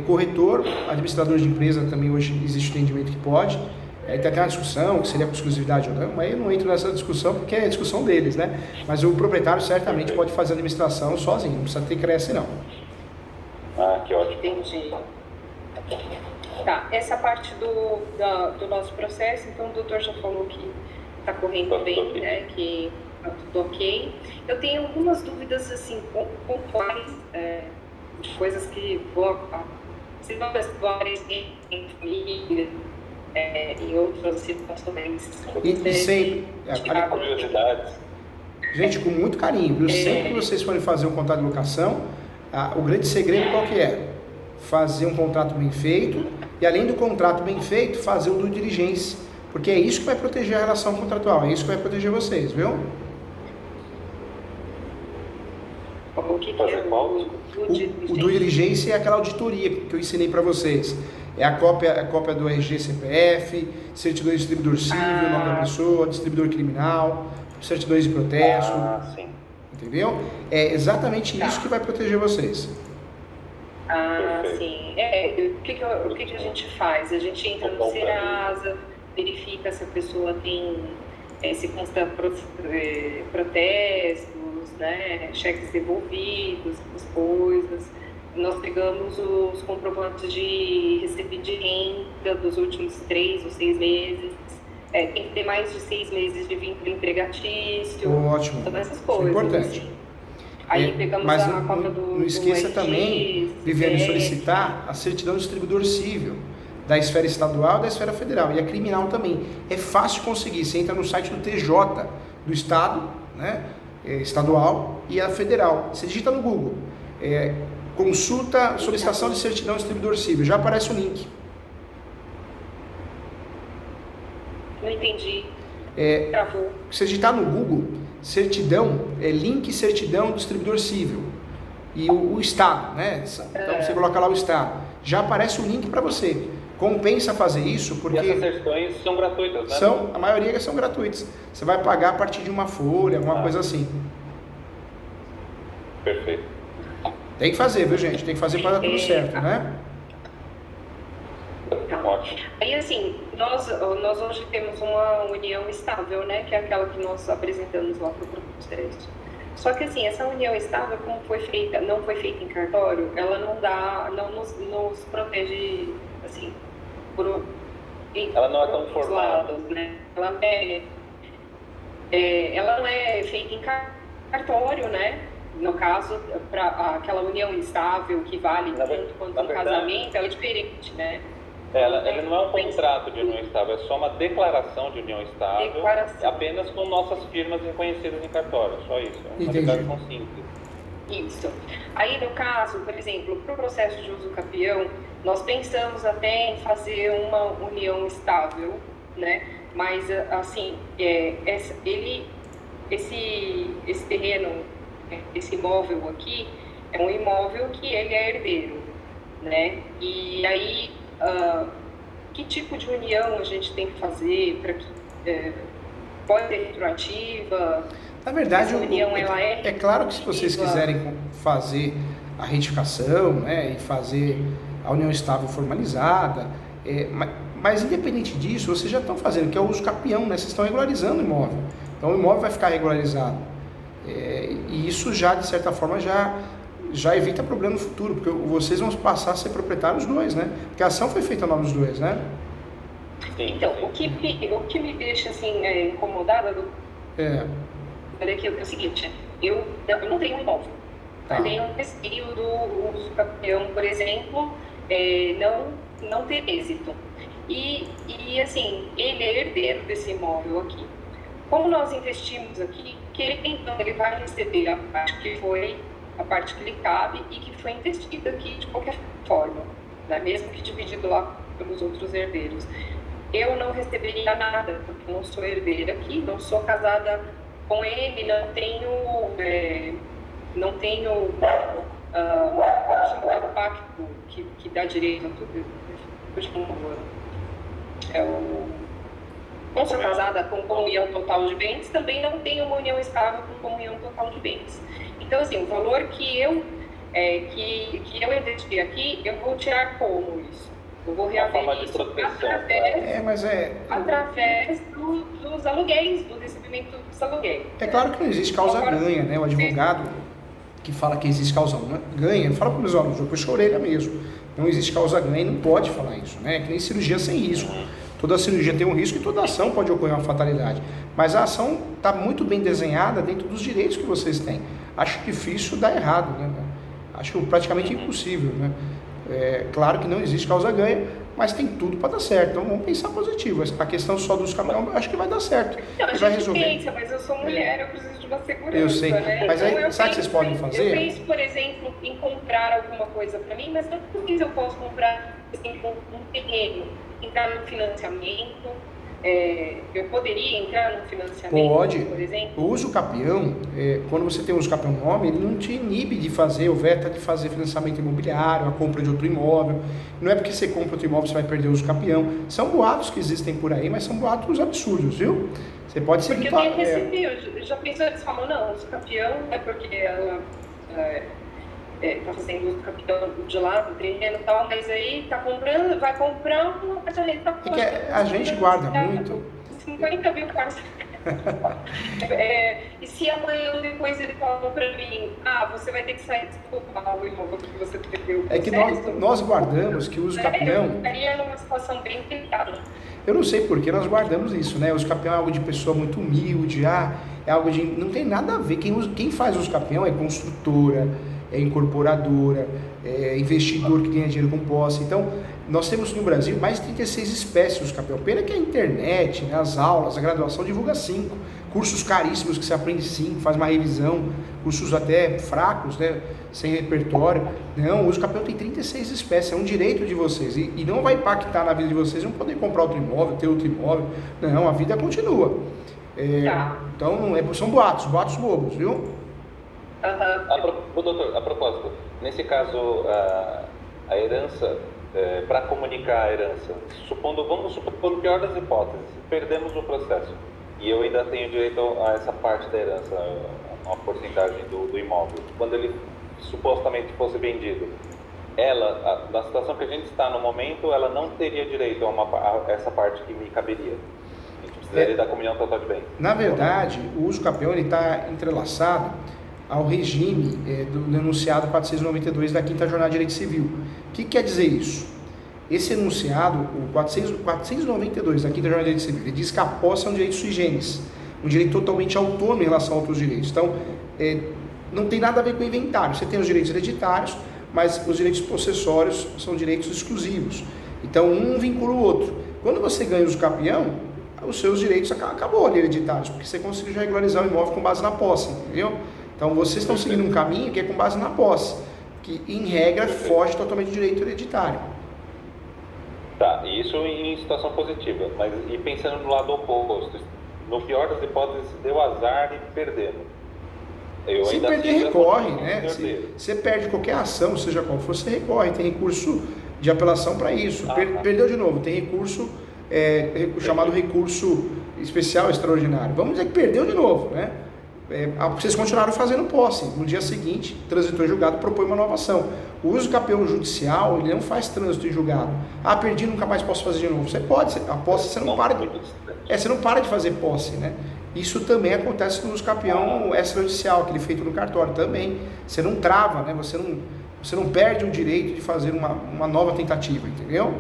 corretor, administrador de empresa também hoje existe o entendimento que pode. Tem até uma discussão, que seria com exclusividade ou não, mas eu não entro nessa discussão porque é a discussão deles, né? Mas o proprietário certamente pode fazer a administração sozinho, não precisa ter creche não.
Que ótimo.
Entendi. Tá, essa parte do nosso processo, então o doutor já falou que está correndo bem, né? Que está tudo ok. Eu tenho algumas dúvidas, assim, pontuais, de coisas que vão aparecer em família, em outras situações.
E sempre,
curiosidades.
gente, com muito carinho, viu? Sempre que vocês forem fazer um contrato de locação, o grande segredo qual que é? Fazer um contrato bem feito e, além do contrato bem feito, fazer o due diligence, porque é isso que vai proteger a relação contratual, é isso que vai proteger vocês, viu?
O que é
o due diligence é aquela auditoria que eu ensinei para vocês. É a cópia do RG, CPF, certidão de distribuidor civil, nome da pessoa, distribuidor criminal, certidões de protesto.
Sim.
Entendeu? É exatamente isso que vai proteger vocês.
Sim. O que a gente faz? A gente entra no Serasa, verifica se a pessoa tem, se consta protestos, né, cheques devolvidos, essas coisas. Nós pegamos os comprovantes de recebido de renda dos últimos 3 ou 6 meses. Tem que ter mais de 6 meses de vínculo empregatício.
Ótimo.
Todas essas coisas.
Isso é importante.
Assim. Aí pegamos
mas
a cópia do
não esqueça
RG,
também, Viviane, solicitar a certidão do distribuidor civil da esfera estadual e da esfera federal, e a criminal também. É fácil conseguir, você entra no site do TJ do estado, né, estadual, e a federal. Você digita no Google, consulta, solicitação de certidão do distribuidor civil, já aparece o link.
Não entendi.
Se você digitar no Google, certidão, link certidão do distribuidor civil e o estado, né? Então você coloca lá o estado, já aparece o link para você. Compensa fazer isso porque...
E essas certidões são gratuitas, né?
A maioria são gratuitas. Você vai pagar a partir de uma folha, alguma coisa assim.
Perfeito.
Tem que fazer, viu, gente? Tem que fazer para dar tudo certo, né?
Ótimo.
Aí, assim, nós hoje temos uma união estável, né? Que é aquela que nós apresentamos lá para o processo. Só que, assim, essa união estável, como não foi feita em cartório, ela não nos protege, assim,
ela não é tão formada.
Né? Ela não é feita em cartório, né? No caso, para aquela união estável que vale tanto quanto um casamento, ela é diferente, né?
Ele não é um contrato de união estável, é só uma declaração de união estável, apenas com nossas firmas reconhecidas em cartório, só isso. É uma declaração simples.
Isso. Aí, no caso, por exemplo, para o processo de uso capião, nós pensamos até em fazer uma união estável, né? Mas, assim, esse terreno, esse imóvel aqui, é um imóvel que ele é herdeiro, né? E aí, que tipo de união a gente tem que fazer para que pode ser retroativa?
Na verdade,
união, ela
é claro que se vocês quiserem fazer a retificação, né, e fazer a união estável formalizada, mas independente disso, vocês já estão fazendo, que é o uso capião, né? Vocês estão regularizando o imóvel. Então o imóvel vai ficar regularizado. E isso já, de certa forma, já evita problema no futuro, porque vocês vão passar a ser proprietários dois, né? Porque a ação foi feita em nome dos dois, né?
Então, o que me deixa, assim, incomodada é o seguinte, eu não tenho um imóvel. Eu tenho um receio do uso capião, por exemplo, não ter êxito. E, assim, ele é herdeiro desse imóvel aqui. Como nós investimos aqui, então ele vai receber a parte que lhe cabe e que foi investida aqui de qualquer forma, né? Mesmo que dividido lá pelos outros herdeiros. Eu não receberia nada, porque não sou herdeira aqui, não sou casada com ele, não tenho o pacto que dá direito a tudo. Não sou casada com comunhão total de bens, também não tenho uma união estável com comunhão total de bens. Então, assim, o valor que eu investi aqui, eu vou tirar como isso? Eu vou reaver isso através dos aluguéis, do recebimento dos aluguéis.
É claro que não existe causa-ganha, né? O advogado que fala que existe causa-ganha, fala para os alunos, eu puxo a orelha mesmo. Não existe causa-ganha e não pode falar isso, né? Que nem cirurgia sem risco. Toda cirurgia tem um risco e toda ação pode ocorrer uma fatalidade. Mas a ação está muito bem desenhada dentro dos direitos que vocês têm. Acho difícil dar errado, né? Acho praticamente impossível, né? Claro que não existe causa-ganha, mas tem tudo para dar certo. Então vamos pensar positivo. A questão só dos capião, acho que vai dar certo.
Não, a
vai
gente
resolver.
pensa, mas eu sou mulher, eu preciso de uma segurança.
Eu sei,
né?
mas
então,
aí, sabe o que vocês podem fazer?
Eu penso, por exemplo, em comprar alguma coisa para mim, mas não sei se eu posso comprar, por exemplo, um terreno, entrar no financiamento. Eu poderia entrar no financiamento,
Pode.
por exemplo?
O uso capião, quando você tem o uso capião nome, ele não te inibe de fazer, ou veta de fazer financiamento imobiliário, a compra de outro imóvel. Não é porque você compra outro imóvel que você vai perder o uso capião. São boatos que existem por aí, mas são boatos absurdos, viu? Você pode ser...
Porque eu recebi, eu já pensou, eles falam, não, o uso capião é porque ela... tá fazendo uso capião de lá, do terreno e tal, mas aí vai comprar um apartamento.
A gente guarda muito.
50 mil quase. E se amanhã ou depois ele fala pra mim, você vai ter que sair desculpar o imóvel porque você perdeu o processo.
É que nós guardamos que o uso capião...
Eu estaria numa situação bem delicada.
Eu não sei por que nós guardamos isso, né? O uso capião é algo de pessoa muito humilde, é algo de... Não tem nada a ver. Quem faz uso capião é construtora, é incorporadora, é investidor que ganha dinheiro com posse. Então, nós temos no Brasil mais de 36 espécies de capião. Pena que a internet, né, as aulas, a graduação divulga 5. Cursos caríssimos que você aprende 5, faz uma revisão, cursos até fracos, né, sem repertório. Não, o uso capião tem 36 espécies, é um direito de vocês. E não vai impactar na vida de vocês, não poder comprar outro imóvel, ter outro imóvel. Não, a vida continua. Então, são boatos bobos, viu?
Doutor, a propósito, nesse caso, a herança, para comunicar a herança, vamos supor, pelo pior das hipóteses, perdemos o processo e eu ainda tenho direito a essa parte da herança, uma porcentagem do imóvel. Quando ele supostamente fosse vendido, na situação que a gente está no momento, ela não teria direito a essa parte que me caberia. A gente precisaria da comunhão total de bens.
Na verdade, o uso capião está entrelaçado ao regime do enunciado 492 da 5ª Jornada de Direito Civil. O que quer dizer isso? Esse enunciado, o 492 da 5ª Jornada de Direito Civil, ele diz que a posse é um direito sui generis, um direito totalmente autônomo em relação a outros direitos. Então, não tem nada a ver com o inventário. Você tem os direitos hereditários, mas os direitos possessórios são direitos exclusivos. Então, um vincula o outro. Quando você ganha o uso capião, os seus direitos acabou ali hereditários, porque você conseguiu já regularizar o imóvel com base na posse, entendeu? Então, vocês estão seguindo um caminho que é com base na posse, que, em regra, foge totalmente do direito hereditário.
Tá, isso em situação positiva, mas e pensando no lado oposto, no pior das hipóteses, deu azar e perdemos.
Se perder, recorre, né? Se você perde qualquer ação, seja qual for, você recorre, tem recurso de apelação para isso. Perdeu de novo, tem recurso, chamado recurso especial extraordinário. Vamos dizer que perdeu de novo, né? Vocês continuaram fazendo posse. No dia seguinte, transitou em julgado, propõe uma nova ação. O uso capião judicial, ele não faz trânsito em julgado. Perdi, nunca mais posso fazer de novo. Você pode, a posse você não para de... você não para de fazer posse, né? Isso também acontece no uso capião extrajudicial, aquele feito no cartório também. Você não trava, né? Você não perde o direito de fazer uma nova tentativa, entendeu?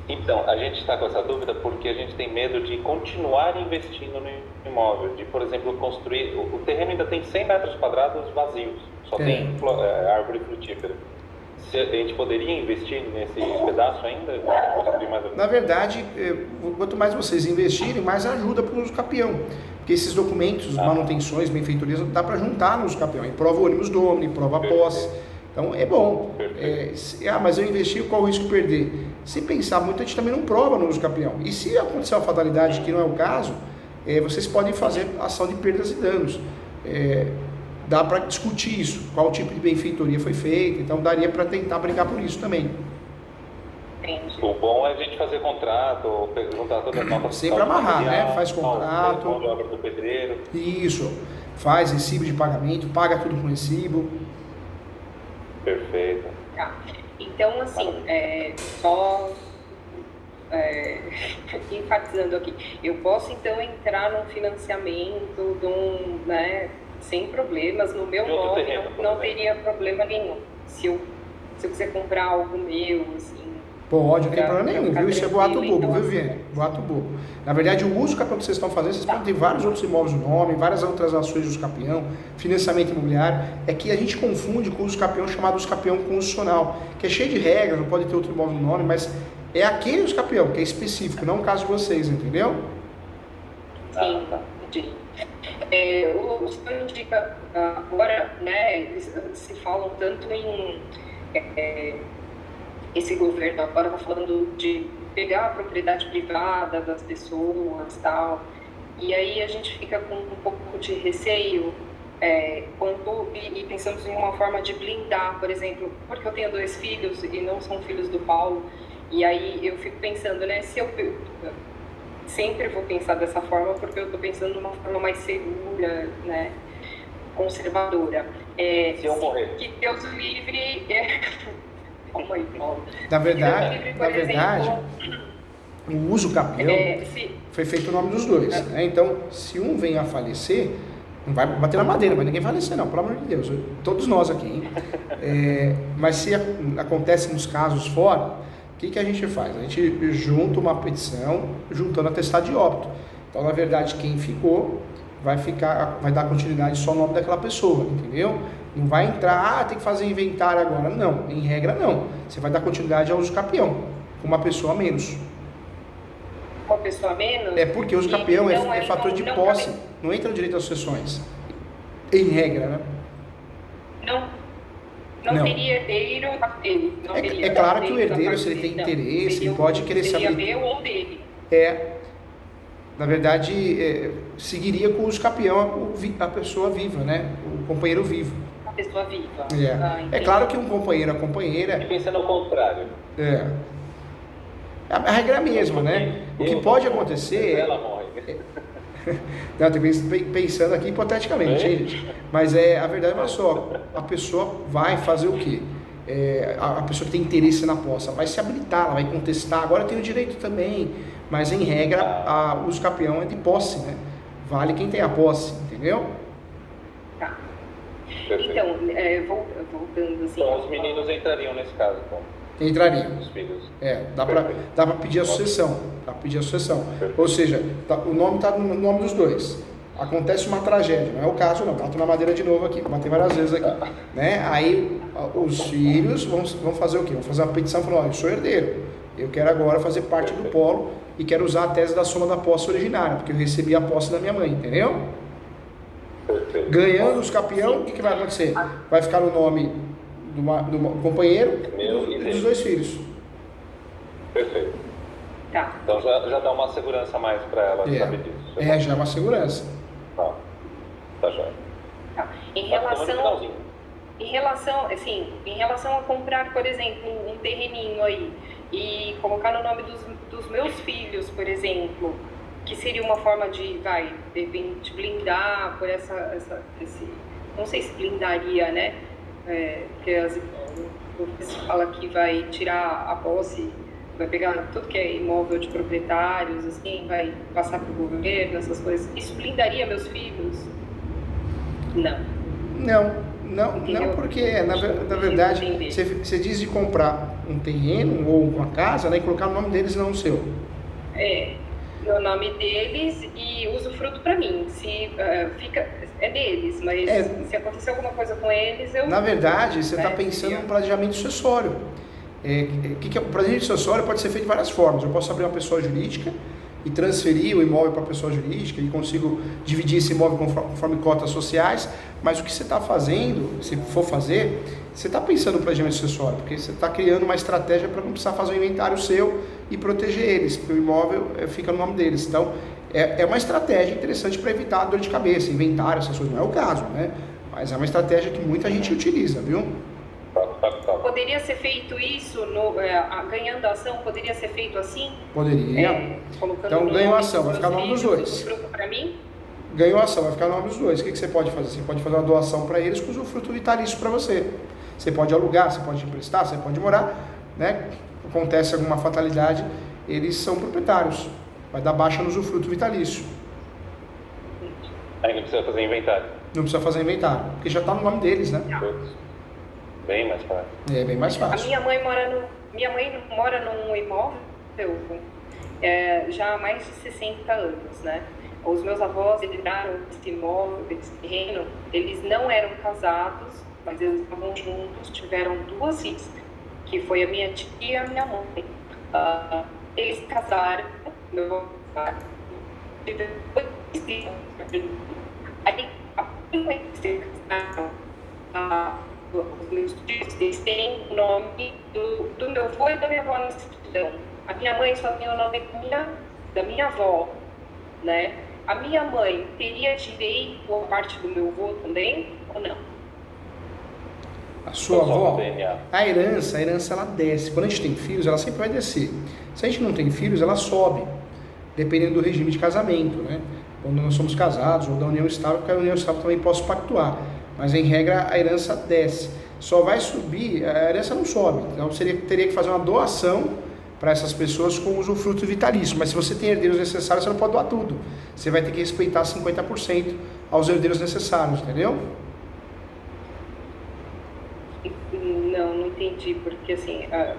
Então, a gente está com essa dúvida porque a gente tem medo de continuar investindo no imóvel, de, por exemplo, construir... O terreno ainda tem 100 metros quadrados vazios, só tem árvore frutífera. A gente poderia investir nesse pedaço ainda?
Na verdade, quanto mais vocês investirem, mais ajuda para o uso capião. Porque esses documentos, manutenções, benfeitorias, dá para juntar no uso capião. E prova o ônibus domini, prova a posse. Então é bom. Mas eu investi, qual o risco de perder? Se pensar muito, a gente também não prova no uso capião. E se acontecer uma fatalidade, que não é o caso, vocês podem fazer ação de perdas e danos. Dá para discutir isso, qual tipo de benfeitoria foi feita, então daria para tentar brigar por isso também.
Entendi.
O bom é a gente fazer contrato, juntar toda a nota
sempre amarrar, né? Faz contrato.
Mão de obra do pedreiro.
Isso, faz recibo de pagamento, paga tudo com recibo.
Perfeito.
Tá. Então, assim, só enfatizando aqui, eu posso então entrar num financiamento sem problemas, no meu nome não teria problema nenhum. Se eu quiser comprar algo meu, assim...
Pode, não tem problema nenhum, viu? Isso é boato bobo, viu, Viane? Boato bobo. Na verdade, o uso capião que vocês estão fazendo, vocês podem ter vários outros imóveis no nome, várias outras ações de uso capião, financiamento imobiliário. É que a gente confunde com o uso capião chamado uso capião constitucional, que é cheio de regras, não pode ter outro imóvel no nome, mas É aquele usucapião, que é específico, não o caso de vocês, entendeu?
Sim, entendi. O senhor indica agora, né, eles se falam tanto em esse governo agora está falando de pegar a propriedade privada das pessoas e tal, e aí a gente fica com um pouco de receio e pensamos em uma forma de blindar, por exemplo, porque eu tenho 2 filhos e não são filhos do Paulo, e aí eu fico pensando, né, se eu sempre vou pensar dessa forma, porque eu estou pensando numa forma mais segura, né, conservadora.
Se eu morrer.
Que Deus o livre... Calma aí, Paulo.
Na verdade, o usucapião foi feito o nome dos dois, né? Então, se um vem a falecer, não vai bater na madeira, mas ninguém falecer não, pelo amor de Deus, todos nós aqui, hein? Mas se acontece nos casos fora, o que a gente faz? A gente junta uma petição, juntando atestado de óbito. Então, na verdade, quem ficou vai dar continuidade só ao nome daquela pessoa, entendeu? Não vai entrar, tem que fazer inventário agora. Não, em regra não. Você vai dar continuidade ao usucapião, com uma pessoa a menos.
Uma pessoa a menos?
É porque o usucapião é fator de posse, não entra no direito às sucessões. Em regra, né?
Não teria herdeiro dele.
É claro que o herdeiro, se ele tem interesse, ele pode querer saber.
Seria meu ou dele.
Na verdade, seguiria com o usucapião a pessoa viva, né? O companheiro vivo.
A pessoa viva.
É claro que um companheiro, a companheira...
E pensando ao contrário.
A regra é a mesma, né? O que pode acontecer...
Ela morre.
Não, pensando aqui hipoteticamente, gente. Mas a verdade é só, a pessoa vai fazer o quê? A pessoa que tem interesse na posse, ela vai se habilitar, ela vai contestar, agora tem o direito também, mas em regra, o usucapião é de posse, né? Vale quem tem a posse, entendeu?
Tá. Então, voltando assim...
Então, os meninos entrariam nesse caso, então.
Entrariam.
Os filhos.
Dá pra pedir a sucessão. Ou seja, o nome está no nome dos dois. Acontece uma tragédia, não é o caso não. Bato na madeira de novo aqui, batei várias vezes aqui. Né? Aí os filhos vão fazer o quê? Vão fazer uma petição falando, eu sou herdeiro. Eu quero agora fazer parte do polo e quero usar a tese da soma da posse originária, porque eu recebi a posse da minha mãe, entendeu? Ganhando os campeão, o que vai acontecer? Vai ficar no nome do companheiro e dos 2 filhos.
Perfeito.
Tá.
Então já dá uma segurança a mais para ela saber disso.
Já é uma segurança.
Tá jóia.
Tá. Em relação a comprar, por exemplo, um terreninho aí e colocar no nome dos meus filhos, por exemplo, que seria uma forma de repente, blindar por esse... Não sei se blindaria, né? Porque você fala que vai tirar a posse, vai pegar tudo que é imóvel de proprietários, assim, vai passar para o governo, essas coisas. Isso blindaria meus filhos?
Não, porque na verdade você diz de comprar um terreno ou uma casa, né, e colocar o nome deles não o seu.
O nome deles e usufruto para mim. Se é deles, mas se acontecer alguma coisa com eles,
Na verdade, você está pensando em um planejamento sucessório. O planejamento sucessório pode ser feito de várias formas. Eu posso abrir uma pessoa jurídica e transferir o imóvel para a pessoa jurídica e consigo dividir esse imóvel conforme cotas sociais, mas o que você está fazendo, se for fazer, você está pensando no planejamento sucessório, porque você está criando uma estratégia para não precisar fazer um inventário seu e proteger eles, porque o imóvel fica no nome deles. Então, é uma estratégia interessante para evitar a dor de cabeça, inventário, essas coisas. Não é o caso, né? Mas é uma estratégia que muita gente utiliza, viu?
Poderia ser feito isso, ganhando a ação, poderia ser feito assim?
Poderia. Então, ganhou a ação, vai ficar no nome dos dois.
Para mim?
Ganhou a ação, vai ficar no nome dos dois. O que você pode fazer? Você pode fazer uma doação para eles com usufruto vitalício para você. Você pode alugar, você pode emprestar, você pode morar, né? Acontece alguma fatalidade, eles são proprietários. Vai dar baixa no usufruto vitalício.
Aí não precisa fazer inventário.
Não precisa fazer inventário, porque já está no nome deles, né?
Bem mais fácil.
Bem mais fácil.
A minha mãe mora num imóvel já há mais de 60 anos, né? Os meus avós herdaram esse imóvel, esse terreno. Eles não eram casados, mas eles estavam juntos, tiveram 2 filhas, que foi a minha tia e a minha mãe. Eles casaram, meu pai, aí, os meus tios, eles têm o nome do meu avô e da minha avó na certidão. A minha mãe só tem o nome da minha avó, né? A minha mãe teria direito à parte do meu avô também, ou não?
A sua avó, a herança ela desce. Quando a gente tem filhos, ela sempre vai descer. Se a gente não tem filhos, ela sobe, dependendo do regime de casamento, né? Quando nós somos casados, ou da união estável, porque a união estável também posso pactuar. Mas, em regra, a herança desce. Só vai subir, a herança não sobe. Então, teria que fazer uma doação para essas pessoas com usufruto vitalício. Mas se você tem herdeiros necessários, você não pode doar tudo. Você vai ter que respeitar 50% aos herdeiros necessários, entendeu?
Não entendi, porque assim, a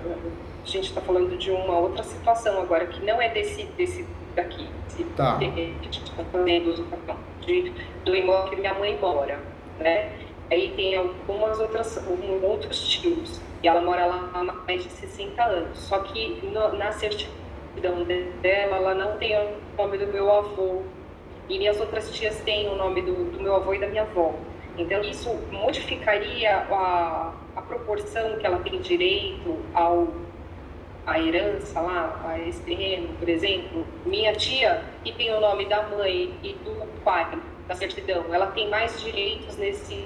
gente está falando de uma outra situação agora, que não é desse daqui,
tá.
Que a gente está falando do imóvel que minha mãe mora, né? Aí tem outros tios, e ela mora lá há mais de 60 anos, só que na certidão dela, ela não tem o nome do meu avô, e minhas outras tias têm o nome do meu avô e da minha avó. Então, isso modificaria a proporção que ela tem direito à herança lá, a esse terreno, por exemplo. Minha tia, que tem o nome da mãe e do pai da certidão, ela tem mais direitos nesse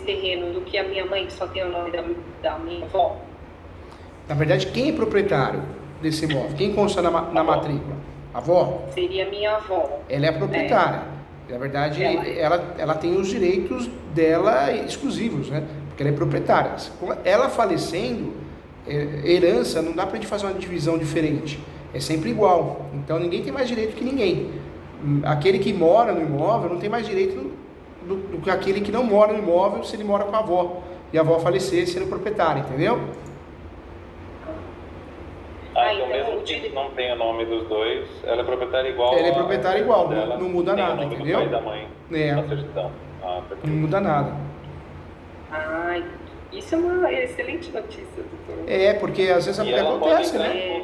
terreno do que a minha mãe, que só tem o nome da minha avó.
Na verdade, quem é proprietário desse imóvel? Quem consta na matrícula? A avó?
Seria minha avó.
Ela é a proprietária. Na verdade, ela tem os direitos dela exclusivos, né? Porque ela é proprietária. Ela falecendo, herança, não dá pra gente fazer uma divisão diferente. É sempre igual. Então, ninguém tem mais direito que ninguém. Aquele que mora no imóvel não tem mais direito do que aquele que não mora no imóvel se ele mora com a avó. E a avó falecer sendo proprietária, entendeu?
Então mesmo que não tenha o nome dos dois, ela é proprietária igual.
Ela é proprietária igual, não muda nada, entendeu?
Do pai e da mãe, na certidão.
Não muda nada.
Isso é uma excelente notícia, doutor.
Porque às vezes acontece, né?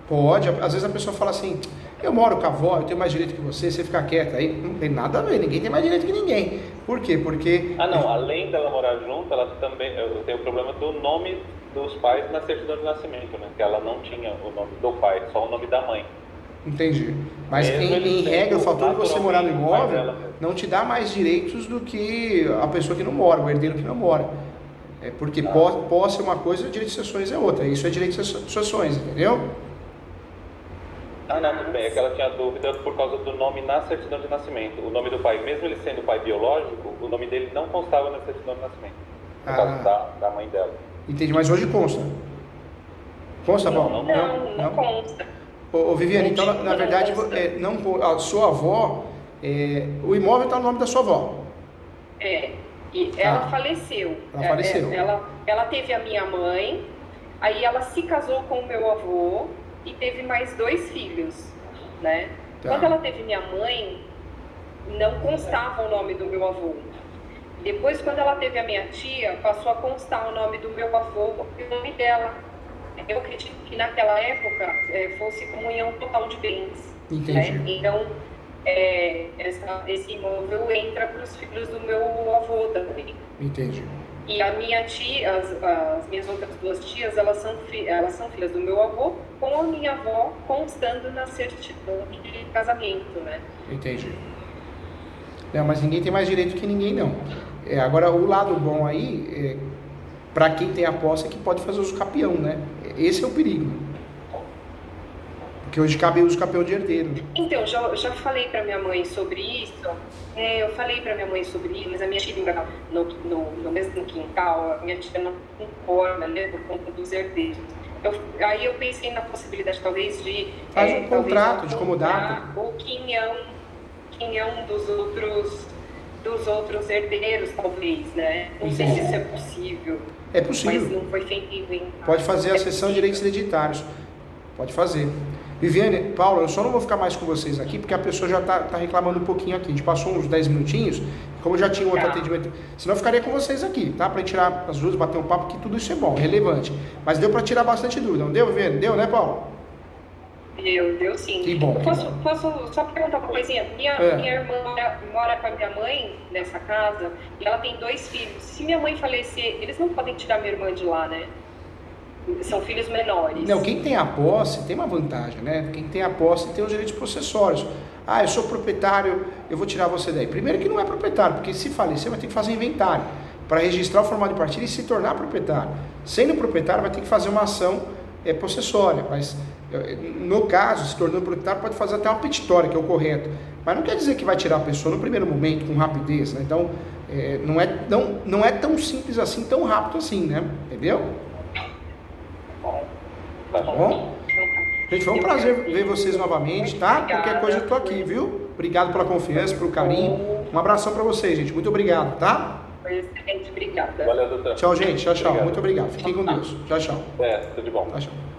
Pode, às vezes a pessoa fala assim, eu moro com a avó, eu tenho mais direito que você fica quieta aí. Não tem nada a ver, ninguém tem mais direito que ninguém. Por quê? Porque...
além dela morar junto, ela também tem o problema do nome dos pais na certidão de nascimento, né? Que ela não tinha o nome do pai, só o nome da mãe.
Entendi. Mas em regra, o fator de você morar no imóvel não te dá mais direitos do que a pessoa que não mora, o herdeiro que não mora. Porque posse é uma coisa, direito de sucessões é outra. Isso é direito de sucessões, entendeu?
Tudo bem. É que ela tinha dúvida por causa do nome na certidão de nascimento. O nome do pai, mesmo ele sendo pai biológico, o nome dele não constava na certidão de nascimento. Por causa da mãe dela.
Entendi, mas hoje consta. Consta, Paulo?
Não consta.
Viviane, então, na verdade, a sua avó, o imóvel está no nome da sua avó.
E ela faleceu.
Ela faleceu.
Ela teve a minha mãe, aí ela se casou com o meu avô e teve mais 2 filhos, né? Quando ela teve minha mãe, não constava o nome do meu avô. Depois, quando ela teve a minha tia, passou a constar o nome do meu avô e o nome dela. Eu acredito que naquela época fosse comunhão total de bens.
Entendi.
Né? Então, esse imóvel entra para os filhos do meu avô também.
Entendi.
E a minha tia, as minhas outras 2 tias, elas são filhas do meu avô, com a minha avó constando na certidão de casamento, né?
Entendi. Não, mas ninguém tem mais direito que ninguém, não. Agora, o lado bom aí, para quem tem a posse, é que pode fazer uso capião, né? Esse é o perigo. Porque hoje cabe uso capião de herdeiro.
Então, já falei para minha mãe sobre isso. Eu falei para minha mãe sobre isso, mas a minha tia no mesmo quintal, a minha tia não concorda, né, por conta dos herdeiros. Aí eu pensei na possibilidade, talvez, de...
Faz um contrato de comodato.
Ou quinhão dos outros herdeiros, talvez, né? Não sei se isso é possível.
É possível.
Mas não foi feito.
Pode fazer a cessão de direitos hereditários. Pode fazer. Viviane, Paulo, eu só não vou ficar mais com vocês aqui, porque a pessoa já está reclamando um pouquinho aqui. A gente passou uns 10 minutinhos. Como já tinha um outro atendimento, senão eu ficaria com vocês aqui, tá? Para tirar as dúvidas, bater um papo, que tudo isso é bom, relevante. Mas deu para tirar bastante dúvida, não deu, Viviane? Deu, né, Paulo?
Deu sim.
Que bom.
Posso só perguntar uma coisinha? Minha irmã mora com a minha mãe nessa casa e ela tem 2 filhos. Se minha mãe falecer, eles não podem tirar minha irmã de lá, né? São filhos menores.
Não, quem tem a posse tem uma vantagem, né? Quem tem a posse tem os direitos possessórios. Ah, eu sou proprietário, eu vou tirar você daí. Primeiro que não é proprietário, porque se falecer vai ter que fazer inventário para registrar o formal de partilha e se tornar proprietário. Sendo proprietário vai ter que fazer uma ação possessória, mas no caso, se tornando proprietário, pode fazer até uma petitória, que é o correto. Mas não quer dizer que vai tirar a pessoa no primeiro momento, com rapidez, né? Então, não é tão simples assim, tão rápido assim, né? Entendeu? Tá bom? Gente, foi um prazer ver vocês novamente, tá? Qualquer coisa eu tô aqui, viu? Obrigado pela confiança, pelo carinho. Um abração pra vocês, gente. Muito obrigado, tá?
Excelente, obrigada.
Valeu, doutor.
Tchau, gente. Tchau, tchau.
Obrigado.
Muito obrigado. Fiquem com Deus. Tchau, tchau.
Tudo de bom.
Tchau, tchau.